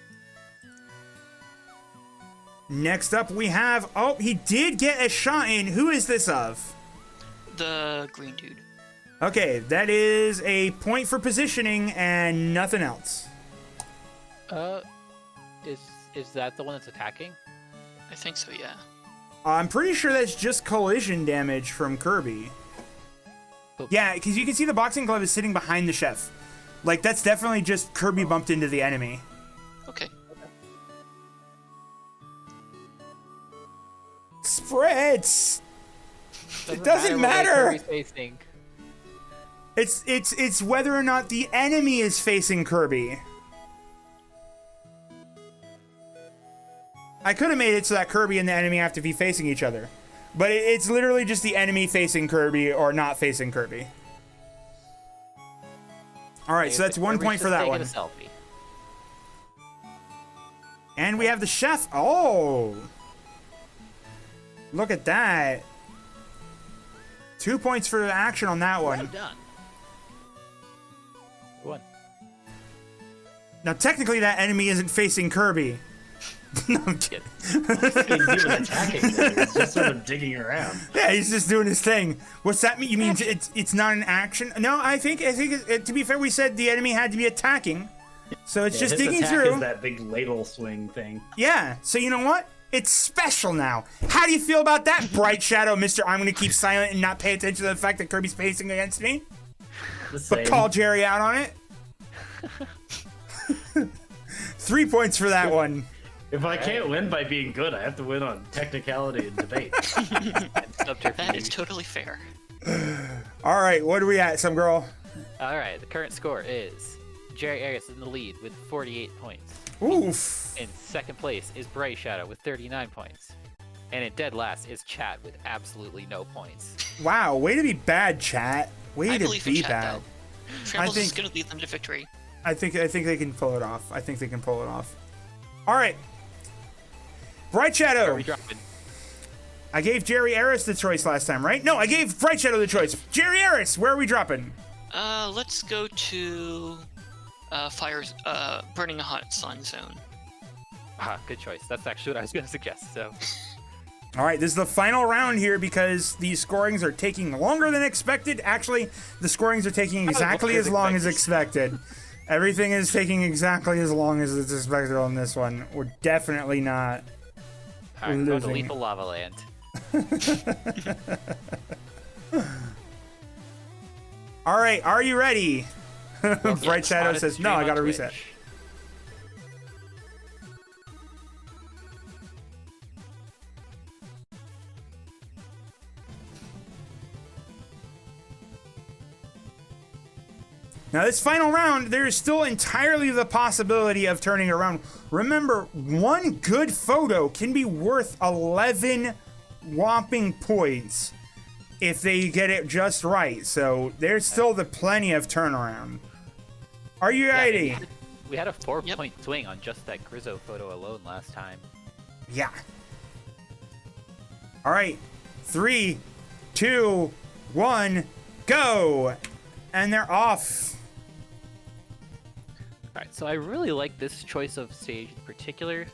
Next up, we have... Oh, he did get a shot in. Who is this of? The green dude. Okay, that is a point for positioning and nothing else. Is that the one that's attacking? I think so, yeah. I'm pretty sure that's just collision damage from Kirby. Oh. Yeah, because you can see the boxing glove is sitting behind the chef. Like, that's definitely just Kirby bumped into the enemy. Okay. Spritz! It doesn't matter! Kirby's facing. It's whether or not the enemy is facing Kirby. I could have made it so that Kirby and the enemy have to be facing each other. But it's literally just the enemy facing Kirby or not facing Kirby. Alright, so that's 1 point for that one. A selfie. And we have the chef. Oh! Look at that. 2 points for the action on that one. Well done. One. Now, technically, that enemy isn't facing Kirby. No, I'm kidding. He's even attacking there. He's just sort of digging around. Yeah, he's just doing his thing. What's that mean? You mean it's not an action? No, I think to be fair, we said the enemy had to be attacking, so it's just his digging attack through. Is that big ladle swing thing. Yeah. So you know what? It's special now. How do you feel about that, Bright Shadow, Mister? I'm going to keep silent and not pay attention to the fact that Kirby's pacing against me, but call Jerry out on it. 3 points for that one. If I can't win by being good, I have to win on technicality and debate. That is totally fair. All right, what are we at, some girl? All right, the current score is Jerry Arias in the lead with 48 points. Oof. In second place is Bright Shadow with 39 points. And in dead last is Chad with absolutely no points. Wow, way to be bad, chat. Way I to believe in be Chad, bad. though. Shambles is going to lead them to victory. I think they can pull it off. I think they can pull it off. All right. Bright Shadow. Are we dropping? I gave Jerry Aris the choice last time, right? No, I gave Bright Shadow the choice. Jerry Aris, where are we dropping? Let's go to Burning a Hot Sun Zone. Ah, good choice. That's actually what I was going to suggest. So, All right, this is the final round here because these scorings are taking longer than expected. Actually, the scorings are taking exactly as long as expected. Everything is taking exactly as long as it's expected on this one. We're definitely not all right, go to losing. Lethal Lava Land. All right, are you ready? Bright Shadow On a says, stream no, I on gotta Twitch. reset. Now, this final round, there is still entirely the possibility of turning around. Remember, one good photo can be worth 11 whopping points if they get it just right. So there's still the plenty of turnaround. Are you ready? We had a 4-point swing on just that Grizzo photo alone last time. Yeah. All right. 3, 2, 1, go. And they're off. Alright, so I really like this choice of stage in particular,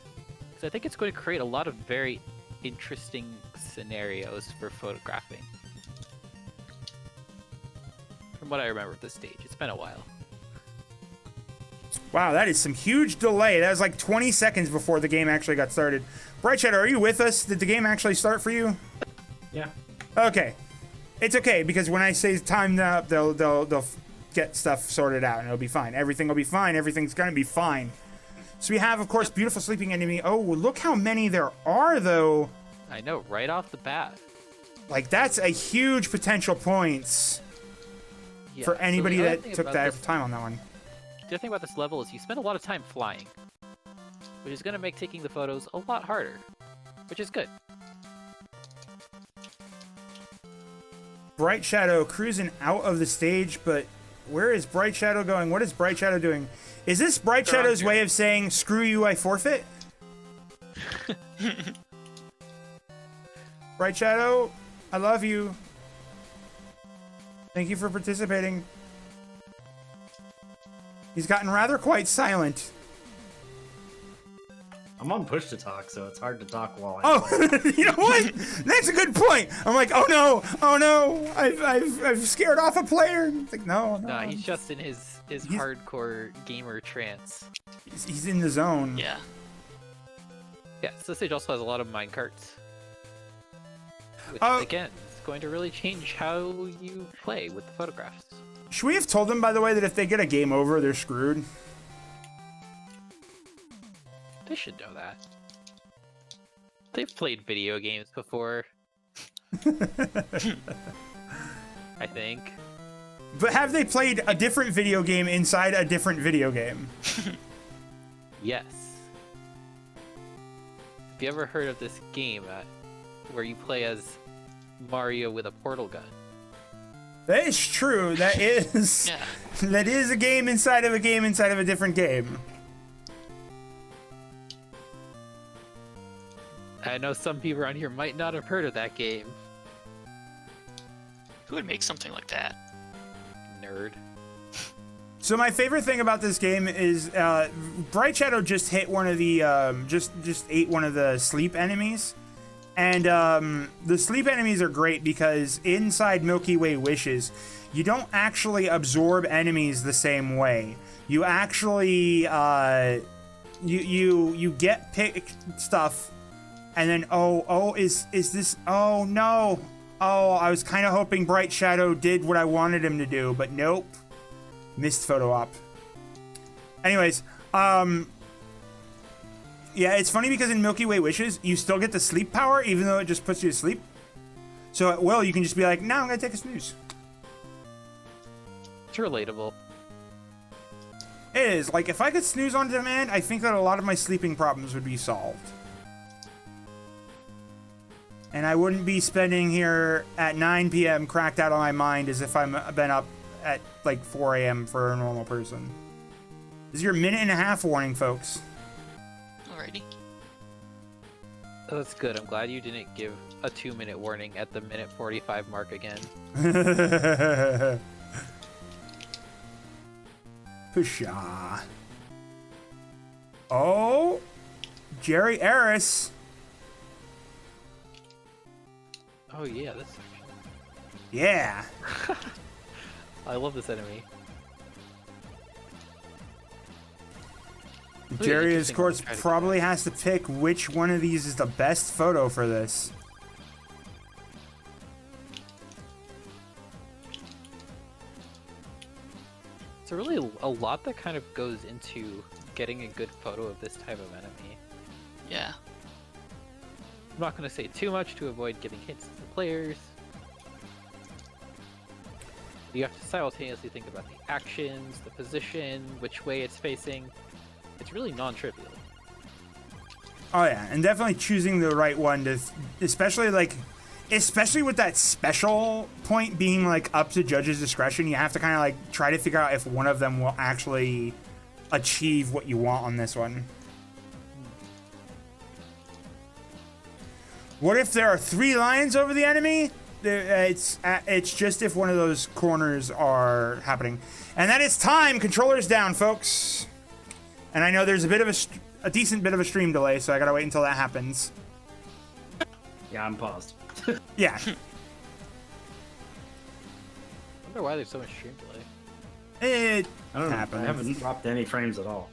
because I think it's going to create a lot of very interesting scenarios for photographing. From what I remember of this stage, it's been a while. Wow, that is some huge delay. That was like 20 seconds before the game actually got started. Bright Shadow, are you with us? Did the game actually start for you? Yeah. Okay. It's okay, because when I say time up, they'll get stuff sorted out, and it'll be fine. Everything will be fine. Everything's gonna be fine. So we have, of course, beautiful sleeping enemy. Oh, look how many there are, though. I know, right off the bat. Like, that's a huge potential points Yeah, for so anybody the other that thing took about that this- time on that one. The other thing about this level is you spend a lot of time flying, which is going to make taking the photos a lot harder, which is good. Bright Shadow cruising out of the stage, but where is Bright Shadow going? What is Bright Shadow doing? Is this Bright They're on Shadow's here. way of saying, screw you, I forfeit? Bright Shadow, I love you. Thank you for participating. He's gotten rather quite silent. I'm on push to talk, so it's hard to talk while I Oh, play. you know what? That's a good point. I'm like, oh no, I've scared off a player. It's like, no. No, he's just in his hardcore gamer trance. He's in the zone. Yeah. Yeah, so this stage also has a lot of minecarts. Which, Oh. again, is going to really change how you play with the photographs. Should we have told them, by the way, that if they get a game over, they're screwed? They should know that. They've played video games before. I think. But have they played a different video game inside a different video game? Yes. Have you ever heard of this game where you play as Mario with a portal gun? That is true. That is. Yeah. That is a game inside of a game inside of a different game. I know some people around here might not have heard of that game. Who would make something like that? Nerd. So my favorite thing about this game is Bright Shadow just hit one of the just ate one of the sleep enemies, and the sleep enemies are great because inside Milky Way Wishes, you don't actually absorb enemies the same way. You actually you get pick stuff, and then is this no. Oh, I was kind of hoping Bright Shadow did what I wanted him to do, but nope. Missed photo op. Anyways, yeah, it's funny because in Milky Way Wishes, you still get the sleep power, even though it just puts you to sleep. So at will, you can just be like, no, I'm gonna take a snooze. It's relatable. It is. Like, if I could snooze on demand, I think that a lot of my sleeping problems would be solved. And I wouldn't be spending here at 9 p.m. cracked out on my mind as if I've been up at like 4 a.m. for a normal person. This is your 1.5-minute warning, folks. Alrighty. Oh, that's good. I'm glad you didn't give a 2-minute warning at the minute 45 mark again. Pshaw. Oh, Jerry Eris. Oh yeah, this. Yeah. I love this enemy. Jerry, of interesting course, to try to probably has to pick which one of these is the best photo for this. So really a lot that kind of goes into getting a good photo of this type of enemy. Yeah. I'm not going to say too much to avoid giving hints to the players. You have to simultaneously think about the actions, the position, which way it's facing. It's really non-trivial. Oh yeah, and definitely choosing the right one to, especially with that special point being like up to judges' discretion. You have to kind of like try to figure out if one of them will actually achieve what you want on this one. What if there are 3 lines over the enemy? It's just if one of those corners are happening. And that is time. Controllers down, folks. And I know there's a bit of a decent bit of a stream delay, so I gotta wait until that happens. Yeah, I'm paused. Yeah. I wonder why there's so much stream delay. It I don't know. happens. I haven't dropped any frames at all.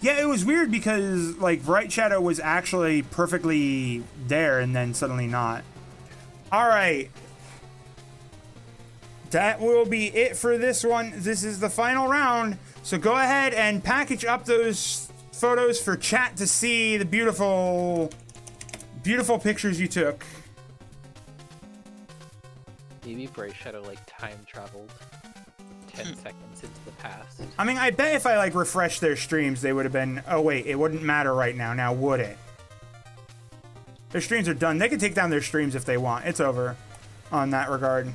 Yeah, it was weird because like Bright Shadow was actually perfectly there and then suddenly not. All right. That will be it for this one. This is the final round. So go ahead and package up those photos for chat to see the beautiful, beautiful pictures you took. Maybe Bright Shadow like time traveled 10 seconds into the past. I mean, I bet if I like refreshed their streams, they would have been, oh wait, it wouldn't matter right now. Now would it? Their streams are done. They can take down their streams if they want. It's over on that regard.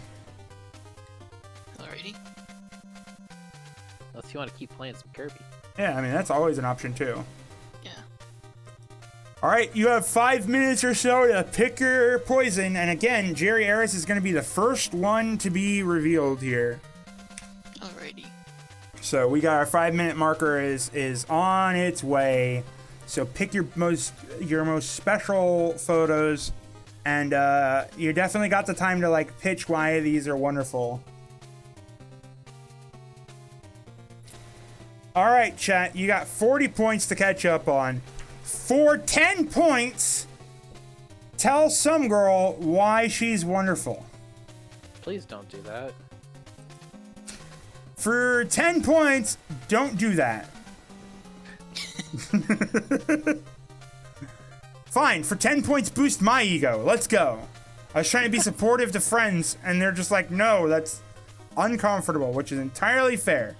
Alrighty. Unless you want to keep playing some Kirby. Yeah, I mean, that's always an option too. Yeah. All right, you have 5 minutes or so to pick your poison. And again, Jerry Eris is going to be the first one to be revealed here. Alrighty. So we got our 5-minute marker is on its way. So pick your most special photos, and you definitely got the time to like pitch why these are wonderful. All right, chat, you got 40 points to catch up on. For 10 points, tell some girl why she's wonderful. Please don't do that. For 10 points, don't do that. Fine, for 10 points, boost my ego. Let's go. I was trying to be supportive to friends, and they're just like, no, that's uncomfortable, which is entirely fair.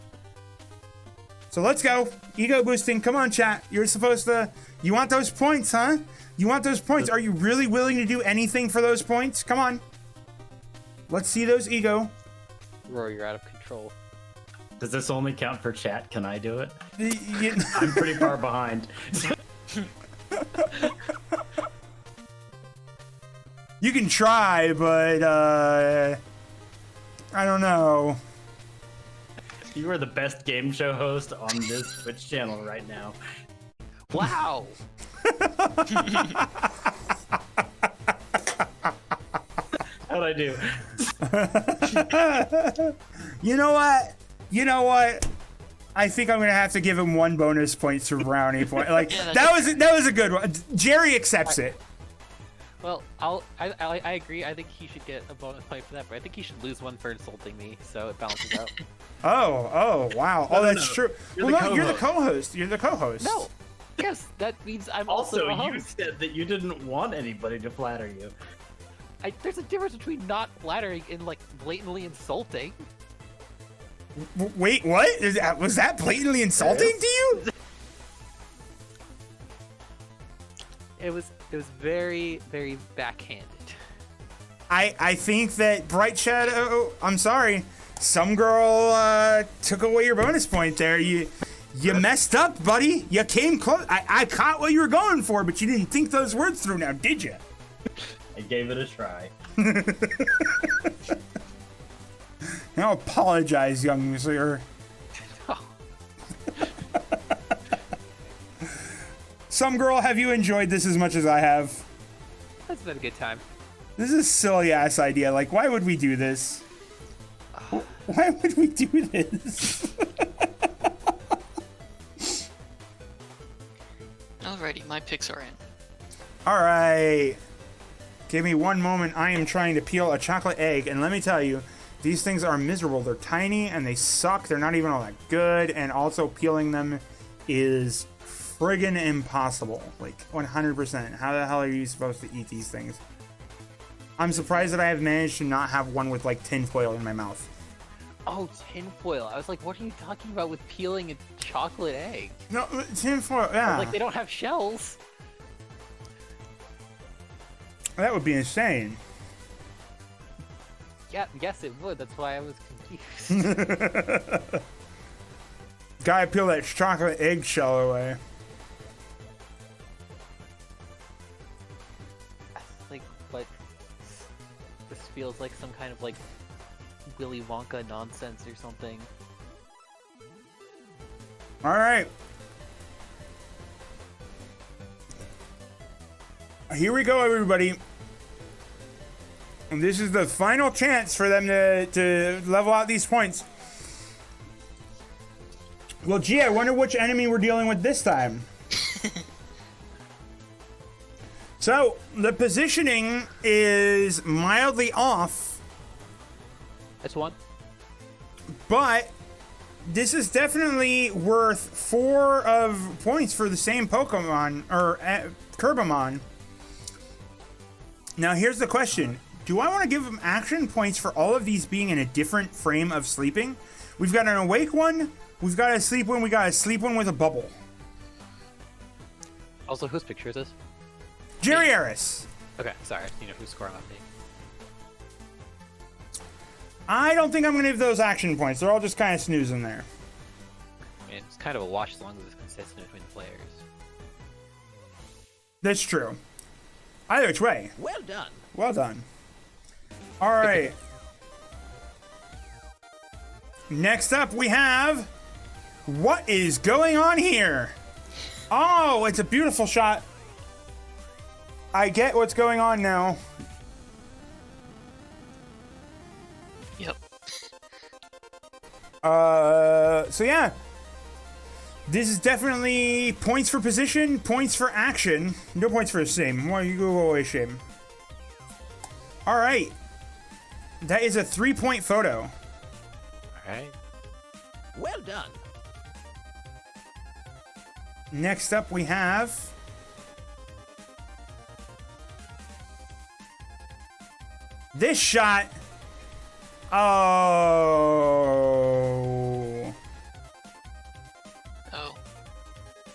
So let's go. Ego boosting. Come on, chat. You're supposed to... You want those points, huh? You want those points. Are you really willing to do anything for those points? Come on. Let's see those ego. Roar, you're out of control. Does this only count for chat? Can I do it? You- I'm pretty far behind. You can try, but I don't know. You are the best game show host on this Twitch channel right now. Wow! How'd I do? You know what? I think I'm gonna have to give him 1 bonus point to brownie point. Like Yeah, that was a good one. Jerry accepts it. Well, I agree. I think he should get a bonus point for that, but I think he should lose one for insulting me, so it balances out. Oh, wow. No, that's no. true. You're Well, the no, you're the co-host. co-host. You're the co-host. No! Yes, that means I'm also Also, a you host. said that you didn't want anybody to flatter you. There's a difference between not flattering and, like, blatantly insulting. Wait, what? Was that blatantly insulting to you? It was very, very backhanded. I think that Bright Shadow. I'm sorry. Some girl took away your bonus point there. You messed up, buddy. You came close. I caught what you were going for, but you didn't think those words through now, did you? I gave it a try. Now apologize, young sir. Some girl, have you enjoyed this as much as I have? That's been a good time. This is a silly ass idea. Like, why would we do this? Why would we do this? Alrighty, my picks are in. All right. Give me 1 moment. I am trying to peel a chocolate egg, and let me tell you, these things are miserable. They're tiny and they suck. They're not even all that good, and also peeling them is friggin' impossible. Like 100%. How the hell are you supposed to eat these things? I'm surprised that I have managed to not have one with like tinfoil in my mouth. Oh, tinfoil. I was like, what are you talking about with peeling a chocolate egg? No, tinfoil, yeah. Like, they don't have shells. That would be insane. Yeah, yes, it would. That's why I was confused. Gotta peel that chocolate eggshell away. Like, but this feels like some kind of, like, Willy Wonka nonsense or something. All right. Here we go, everybody. And this is the final chance for them to level out these points. Well, gee, I wonder which enemy we're dealing with this time. So, the positioning is mildly off, That's one. but this is definitely worth 4 of points for the same Pokemon, or Kirbymon. Now, here's the question. Do I want to give them action points for all of these being in a different frame of sleeping? We've got an awake one, we've got a sleep one, we got a sleep one with a bubble. Also, whose picture is this? Jerry Eris. Okay, sorry. You know who's scoring on me. I don't think I'm going to give those action points. They're all just kind of snoozing there. I mean, it's kind of a wash as long as it's consistent between the players. That's true. Either which way. Well done. Well done. All right. Next up, we have... What is going on here? Oh, it's a beautiful shot. I get what's going on now. Yep. So yeah. This is definitely points for position, points for action. No points for shame. Why you go away, shame? All right. That is a 3-point photo. All right. Well done. Next up, we have this shot. Oh. Oh.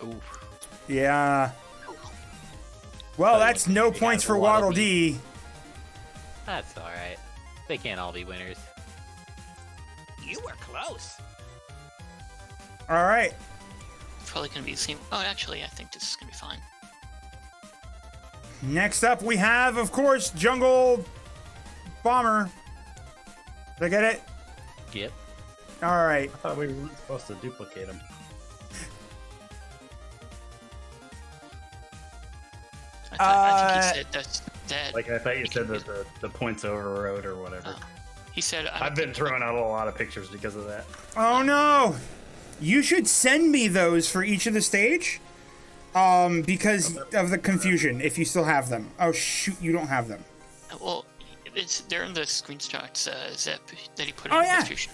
Oof. Yeah. Well, that's no points for Waddle Dee. That's all right. They can't all be winners. You were close. All right. Probably gonna be the same. Oh, actually, I think this is gonna be fine. Next up, we have, of course, Jungle Bomber. Did I get it? Yep. All right. I thought we weren't supposed to duplicate them. I think he said that. Like I thought you said that the points overrode or whatever. He said. I've been throwing out a lot of pictures because of that. Oh no! You should send me those for each of the stage. Because of the confusion, if you still have them. Oh shoot, you don't have them. Well, they're in the screenshots zip that he put Oh, in the yeah. distribution.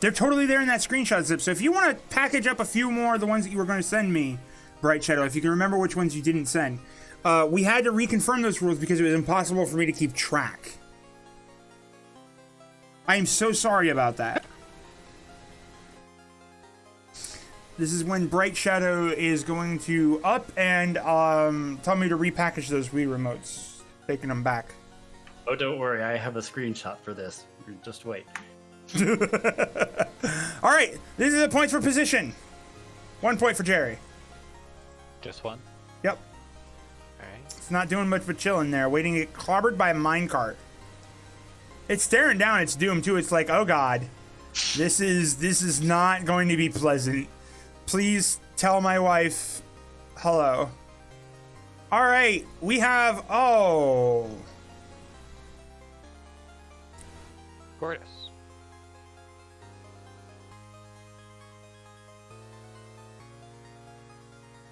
They're totally there in that screenshot zip. So if you want to package up a few more of the ones that you were going to send me, Bright Shadow, if you can remember which ones you didn't send, we had to reconfirm those rules because it was impossible for me to keep track. I am so sorry about that. This is when Bright Shadow is going to up and tell me to repackage those Wii remotes, taking them back. Oh, don't worry, I have a screenshot for this. Just wait. All right, this is the points for position. 1 point for Jerry. Just one. Yep, All right. it's not doing much but chilling there, waiting to get clobbered by a minecart. It's staring down its doom too. It's like, oh god, this is not going to be pleasant. Please tell my wife hello. All right, we have Gorgeous.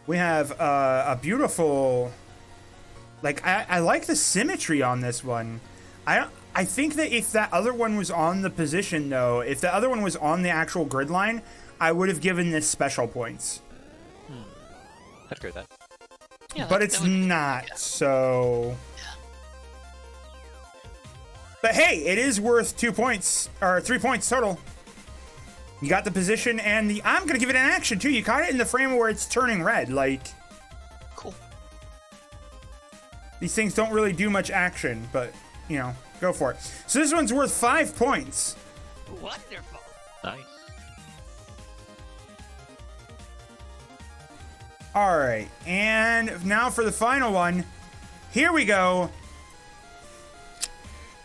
we have a beautiful, like I like the symmetry on this one. I think that if that other one was on the position though, if the other one was on the actual grid line, I would have given this special points. I'd agree with that. Yeah, But that it's would- not, yeah. so. But hey, it is worth 2 points, or 3 points total. You got the position and the. I'm gonna give it an action too. You caught it in the frame where it's turning red. Like, Cool. these things don't really do much action, but you know, go for it. So this one's worth 5 points. Wonderful. Nice. All right, and now for the final one. Here we go.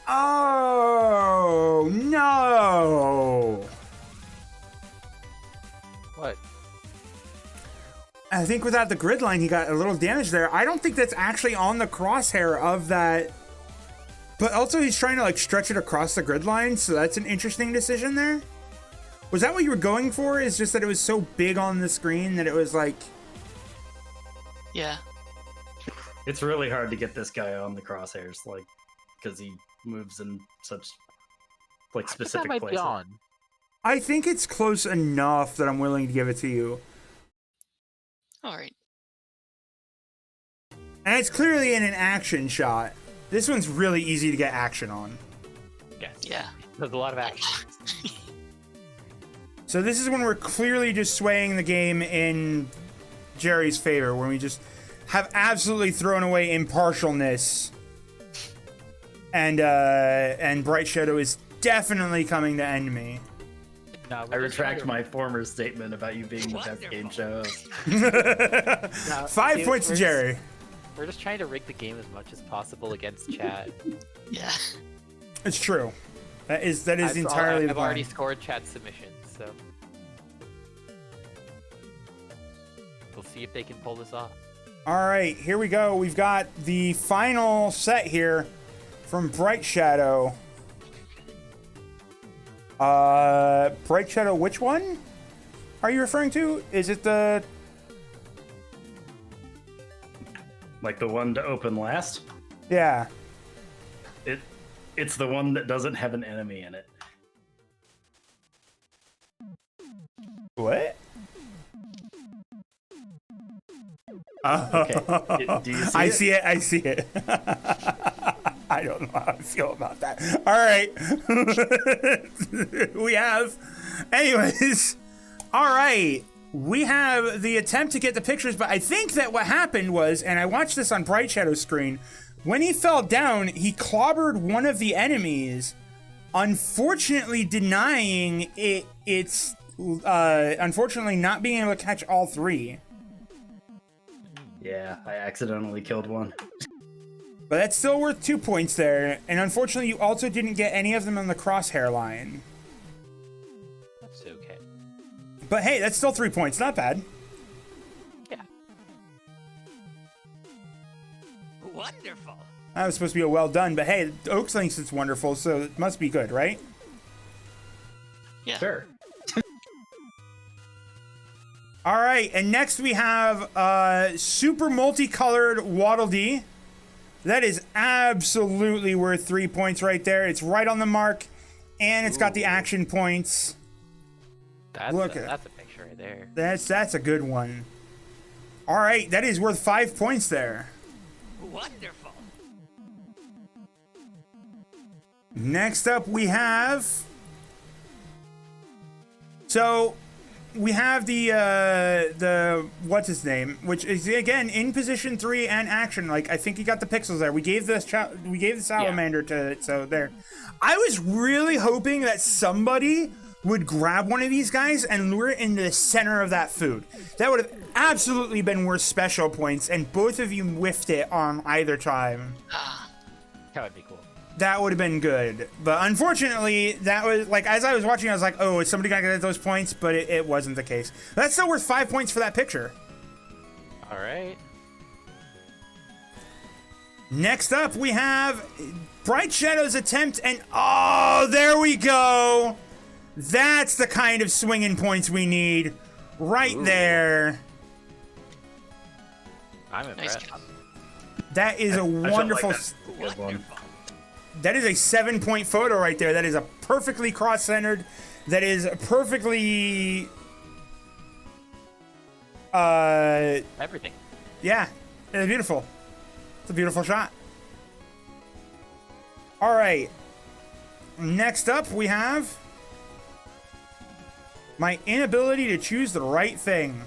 Oh no! What? I think without the grid line, he got a little damage there. I don't think that's actually on the crosshair of that. But also, he's trying to like stretch it across the grid line, so that's an interesting decision there. Was that what you were going for? Is just that it was so big on the screen that it was like. Yeah. It's really hard to get this guy on the crosshairs, like, because he moves in such like I think that specific might be places. on. I think it's close enough that I'm willing to give it to you. All right. And it's clearly in an action shot. This one's really easy to get action on. Yes. Yeah. There's a lot of action. So this is when we're clearly just swaying the game in Jerry's favor, when we just have absolutely thrown away impartialness. And Bright Shadow is definitely coming to end me. No, I retract my former statement about you being the best game show. No, 5 dude, points to we're Jerry. Just, we're just trying to rig the game as much as possible against chat. Yeah. It's true. That is entirely the I've already plan. scored chat submissions, so see if they can pull this off. All right, here we go. We've got the final set here from Bright Shadow. Bright Shadow, which one are you referring to? Is it the... Like the one to open last? Yeah. It's the one that doesn't have an enemy in it. What? Okay. Do you see I it? see it. I see it. I don't know how I feel about that. All right. We have. Anyways. All right. We have the attempt to get the pictures, but I think that what happened was, and I watched this on Bright Shadow's screen, when he fell down, he clobbered one of the enemies, unfortunately denying it's unfortunately not being able to catch all three. Yeah, I accidentally killed one. But that's still worth 2 points there, and unfortunately you also didn't get any of them on the crosshair line. That's okay. But hey, that's still 3 points, not bad. Yeah. Wonderful. That was supposed to be a well done, but hey, Oaks thinks it's wonderful, so it must be good, right? Yeah. Sure. All right, and next we have super multicolored Waddle Dee. That is absolutely worth 3 points right there. It's right on the mark, and it's got the action points. That's Look that's a picture right there. That's a good one. All right, that is worth 5 points there. Wonderful. Next up we have... So... We have the what's his name, which is again in position 3 and action. Like I think he got the pixels there. We gave the salamander to it, so there. I was really hoping that somebody would grab one of these guys and lure it into the center of that food. That would have absolutely been worth special points, and both of you whiffed it on either time. That would be cool. That would have been good. But unfortunately, that was, like, as I was watching, I was like, oh, is somebody going to get those points? But it wasn't the case. That's still worth 5 points for that picture. All right. Next up, we have Bright Shadow's attempt, and oh, there we go. That's the kind of swinging points we need. Right there. I'm Nice impressed. job. That is a wonderful... Good one. That is a 7-point photo right there. That is a perfectly cross-centered. That is perfectly... Everything. Yeah, it's beautiful. It's a beautiful shot. All right. Next up, we have my inability to choose the right thing.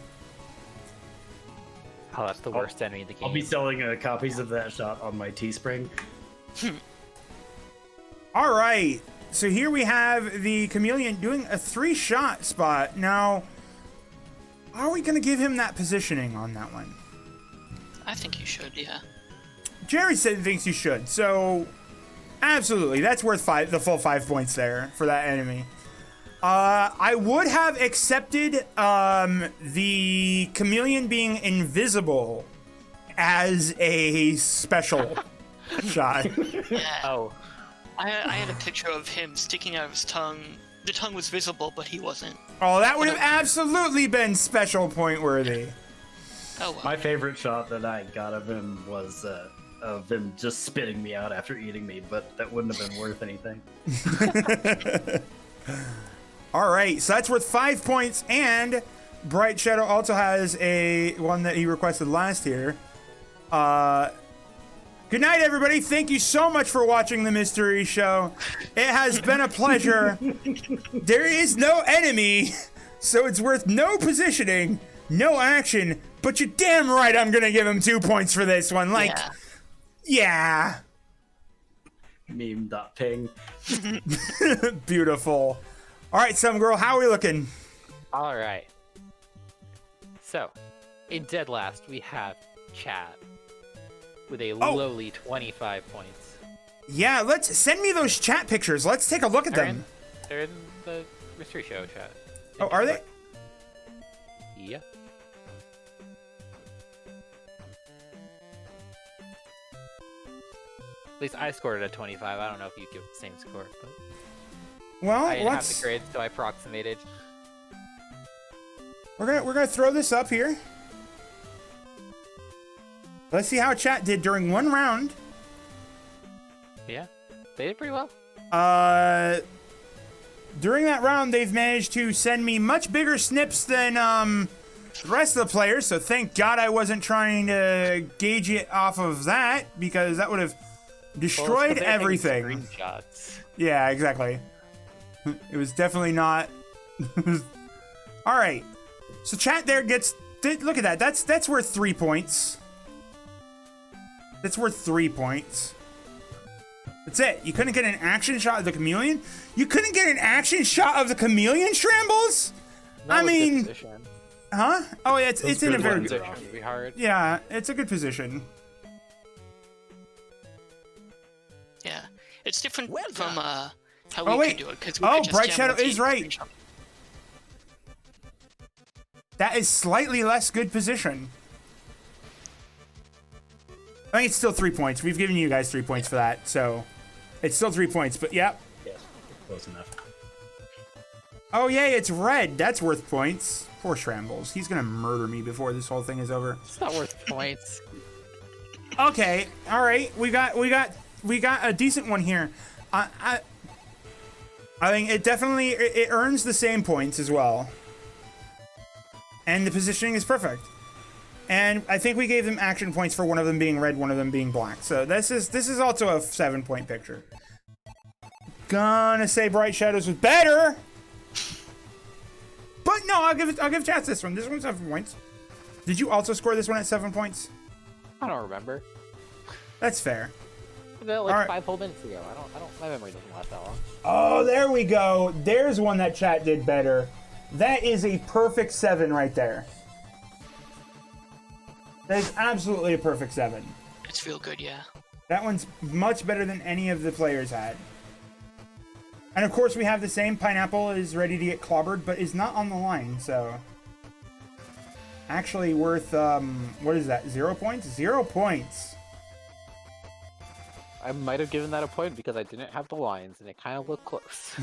Oh, that's the worst enemy in the game. I'll be selling copies of that shot on my Teespring. All right. So here we have the chameleon doing a 3-shot spot. Now, are we going to give him that positioning on that one? I think you should, yeah. Jerry said thinks you should. So, absolutely. That's worth the full 5 points there for that enemy. I would have accepted the chameleon being invisible as a special shot. Yeah. Oh, I had a picture of him sticking out of his tongue. The tongue was visible, but he wasn't. Oh, that would have absolutely been special point worthy. Oh well. My favorite shot that I got of him was of him just spitting me out after eating me, but that wouldn't have been worth anything. All right, so that's worth 5 points, and Bright Shadow also has a one that he requested last year. Good night, everybody. Thank you so much for watching the Mystery Show. It has been a pleasure. There is no enemy, so it's worth no positioning, no action, but you're damn right I'm going to give him 2 points for this one. Like, yeah. Meme.ping. Beautiful. All right, Some Girl, how are we looking? all right. So, in dead last, we have Chad with a lowly 25 points. Yeah, let's send me those chat pictures. Let's take a look at them. They're in the Mystery Show chat. Oh, are they? Yeah. At least I scored it at 25. I don't know if you give the same score, but Well, I didn't have let's the grade, so I approximated. we're gonna throw this up here. Let's see how chat did during one round. Yeah, they did pretty well. During that round, they've managed to send me much bigger snips than the rest of the players. So thank God I wasn't trying to gauge it off of that, because that would have destroyed everything. Screenshots. Yeah, exactly. It was definitely not. All right. So chat there gets. Look at that. That's worth 3 points. That's worth 3 points. That's it. You couldn't get an action shot of the chameleon? You couldn't get an action shot of the chameleon, Shrambles? I mean, huh? Oh, yeah, it's in a very good position. It'd be hard. Yeah, it's a good position. Yeah, it's different Well from done. how Oh, we wait. could do it. Cause Oh, we could just Bright jam Shadow one is team right. screenshot. That is slightly less good position. I think it's still 3 points. We've given you guys 3 points for that, so it's still 3 points. But yep. Yes, close enough. Oh yay, it's red. That's worth points. Poor Shrambles. He's gonna murder me before this whole thing is over. It's not worth points. Okay, all right. We got a decent one here. I think it definitely it earns the same points as well. And the positioning is perfect. And I think we gave them action points for one of them being red, one of them being black. So this is also a 7-point picture. Gonna say Bright Shadows was better. But no, I'll give chat this one. This one's 7 points. Did you also score this one at 7 points? I don't remember. That's fair. Like All right. 5 whole minutes ago. I don't. My memory doesn't last that long. Oh, there we go. There's one that chat did better. That is a perfect 7 right there. That is absolutely a perfect 7. It's feel good, yeah. That one's much better than any of the players had. And of course we have the same. Pineapple is ready to get clobbered, but is not on the line, so... Actually worth, what is that, 0 points? 0 points. I might have given that a point because I didn't have the lines and it kind of looked close.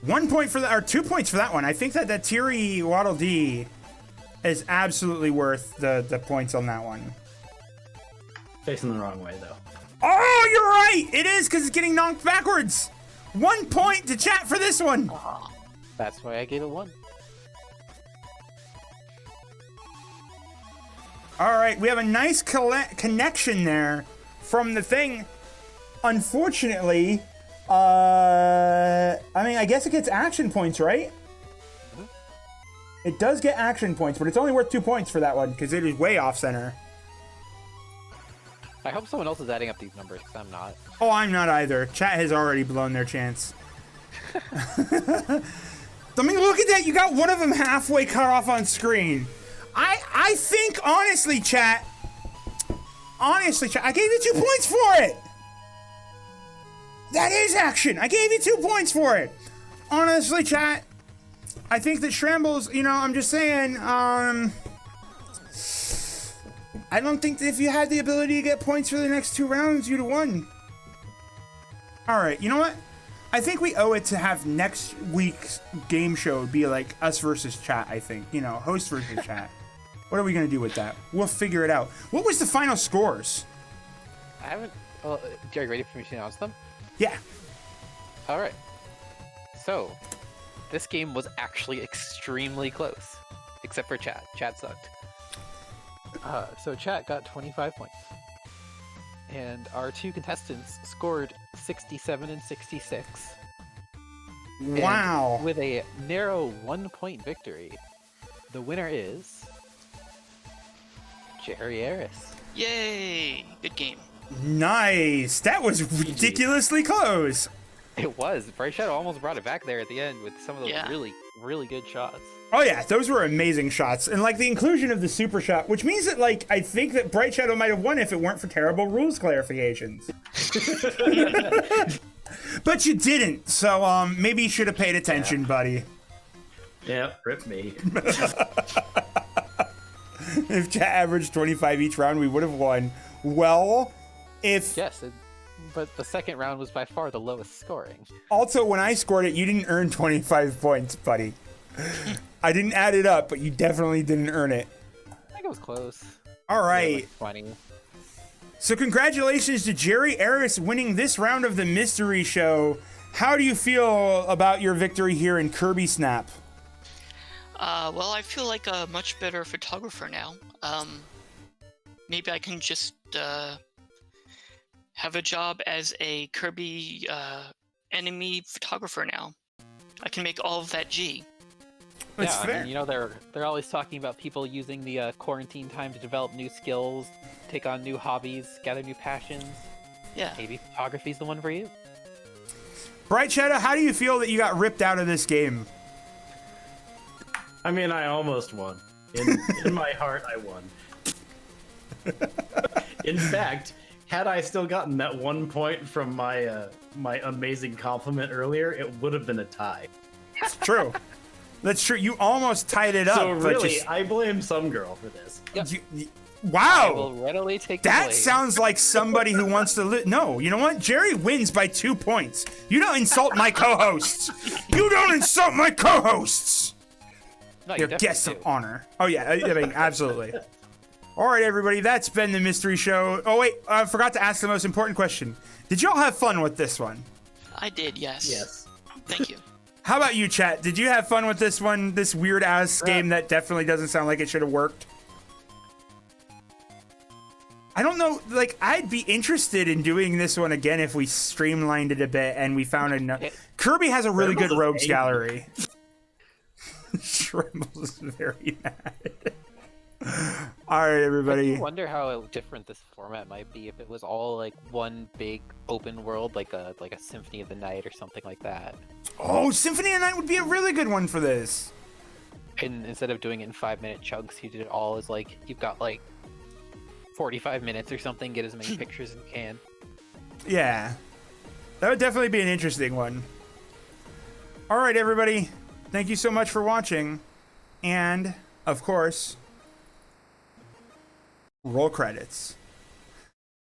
1 point for that, or 2 points for that one. I think that Tiri Waddle Dee is absolutely worth the points on that one. Facing the wrong way, though. Oh, you're right! It is, because it's getting knocked backwards! 1 point to chat for this one! That's why I gave it 1. Alright, we have a nice connection there from the thing. Unfortunately, I mean, I guess it gets action points, right? It does get action points, but it's only worth 2 points for that one, because it is way off center. I hope someone else is adding up these numbers because I'm not. Oh, I'm not either. Chat has already blown their chance. I mean, look at that. You got one of them halfway cut off on screen. I think, honestly, chat, I gave you 2 points for it. That is action. I gave you 2 points for it. Honestly, chat, I think that Shrambles, you know, I'm just saying, I don't think that if you had the ability to get points for the next 2 rounds, you'd have won. All right, you know what? I think we owe it to have next week's game show be like us versus chat, I think. You know, host versus chat. What are we going to do with that? We'll figure it out. What was the final scores? I haven't. Well, are you ready for me to announce them? Yeah. All right. So, this game was actually extremely close, except for chat. Chat sucked. So chat got 25 points. And our 2 contestants scored 67 and 66. Wow. And with a narrow 1-point victory, the winner is Jerry Harris. Yay! Good game. Nice. That was ridiculously close. It was. Bright Shadow almost brought it back there at the end with some of those Yeah. really, really good shots. Oh yeah, those were amazing shots. And like the inclusion of the super shot, which means that like I think that Bright Shadow might have won if it weren't for terrible rules clarifications. But you didn't, so maybe you should have paid attention, buddy. Yeah, rip me. If chat averaged 25 each round, we would have won. Well, If Yes, but the second round was by far the lowest scoring. also when I scored it, you didn't earn 25 points, buddy. I didn't add it up, but you definitely didn't earn it. I think it was close. All Yeah, right. like 20. So congratulations to Jerry Eris winning this round of the mystery show. How do you feel about your victory here in Kirby Snap? Well, I feel like a much better photographer now. Maybe I can just have a job as a Kirby enemy photographer now. I can make all of that G. That's yeah, fair. I mean, you know, they're always talking about people using the quarantine time to develop new skills, take on new hobbies, gather new passions. Yeah. Maybe photography's the one for you. Bright Shadow, how do you feel that you got ripped out of this game? I mean, I almost won. In my heart, I won. In fact, had I still gotten that 1 point from my my amazing compliment earlier, it would have been a tie. It's true. That's true. You almost tied it up. So but really, just- I blame some girl for this. Yep. you- I will wow. readily take the That blame. sounds like somebody who wants to No, you know what? Jerry wins by 2 points. You don't insult my co-hosts. You don't insult my co-hosts. No, you They're definitely guests do. of honor. Oh, yeah. I mean, absolutely. All right, everybody. That's been the mystery show. Oh, wait. I forgot to ask the most important question. Did y'all have fun with this one? I did, yes. Yes. Thank you. How about you, chat? Did you have fun with this one? This weird-ass game that definitely doesn't sound like it should have worked? I don't know. Like, I'd be interested in doing this one again if we streamlined it a bit and we found enough. Kirby has a really good Shambles is rogues angry. gallery. Shambles is very mad. All right, I everybody. do wonder how different this format might be if it was all like one big open world, like a Symphony of the Night or something like that. Oh, Symphony of the Night would be a really good one for this. And instead of doing it in 5-minute chunks, you did it all as like you've got like 45 minutes or something. Get as many pictures as you can. Yeah. That would definitely be an interesting one. All right, everybody. Thank you so much for watching. And, of course, roll credits.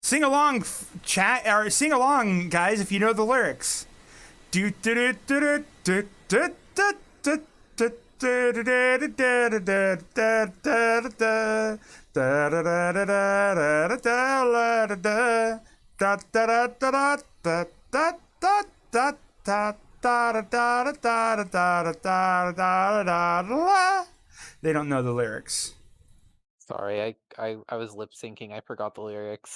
Sing along, chat, or sing along, guys, if you know the lyrics. Do do do do do do do do do. They don't know the lyrics. Sorry, I was lip syncing. I forgot the lyrics.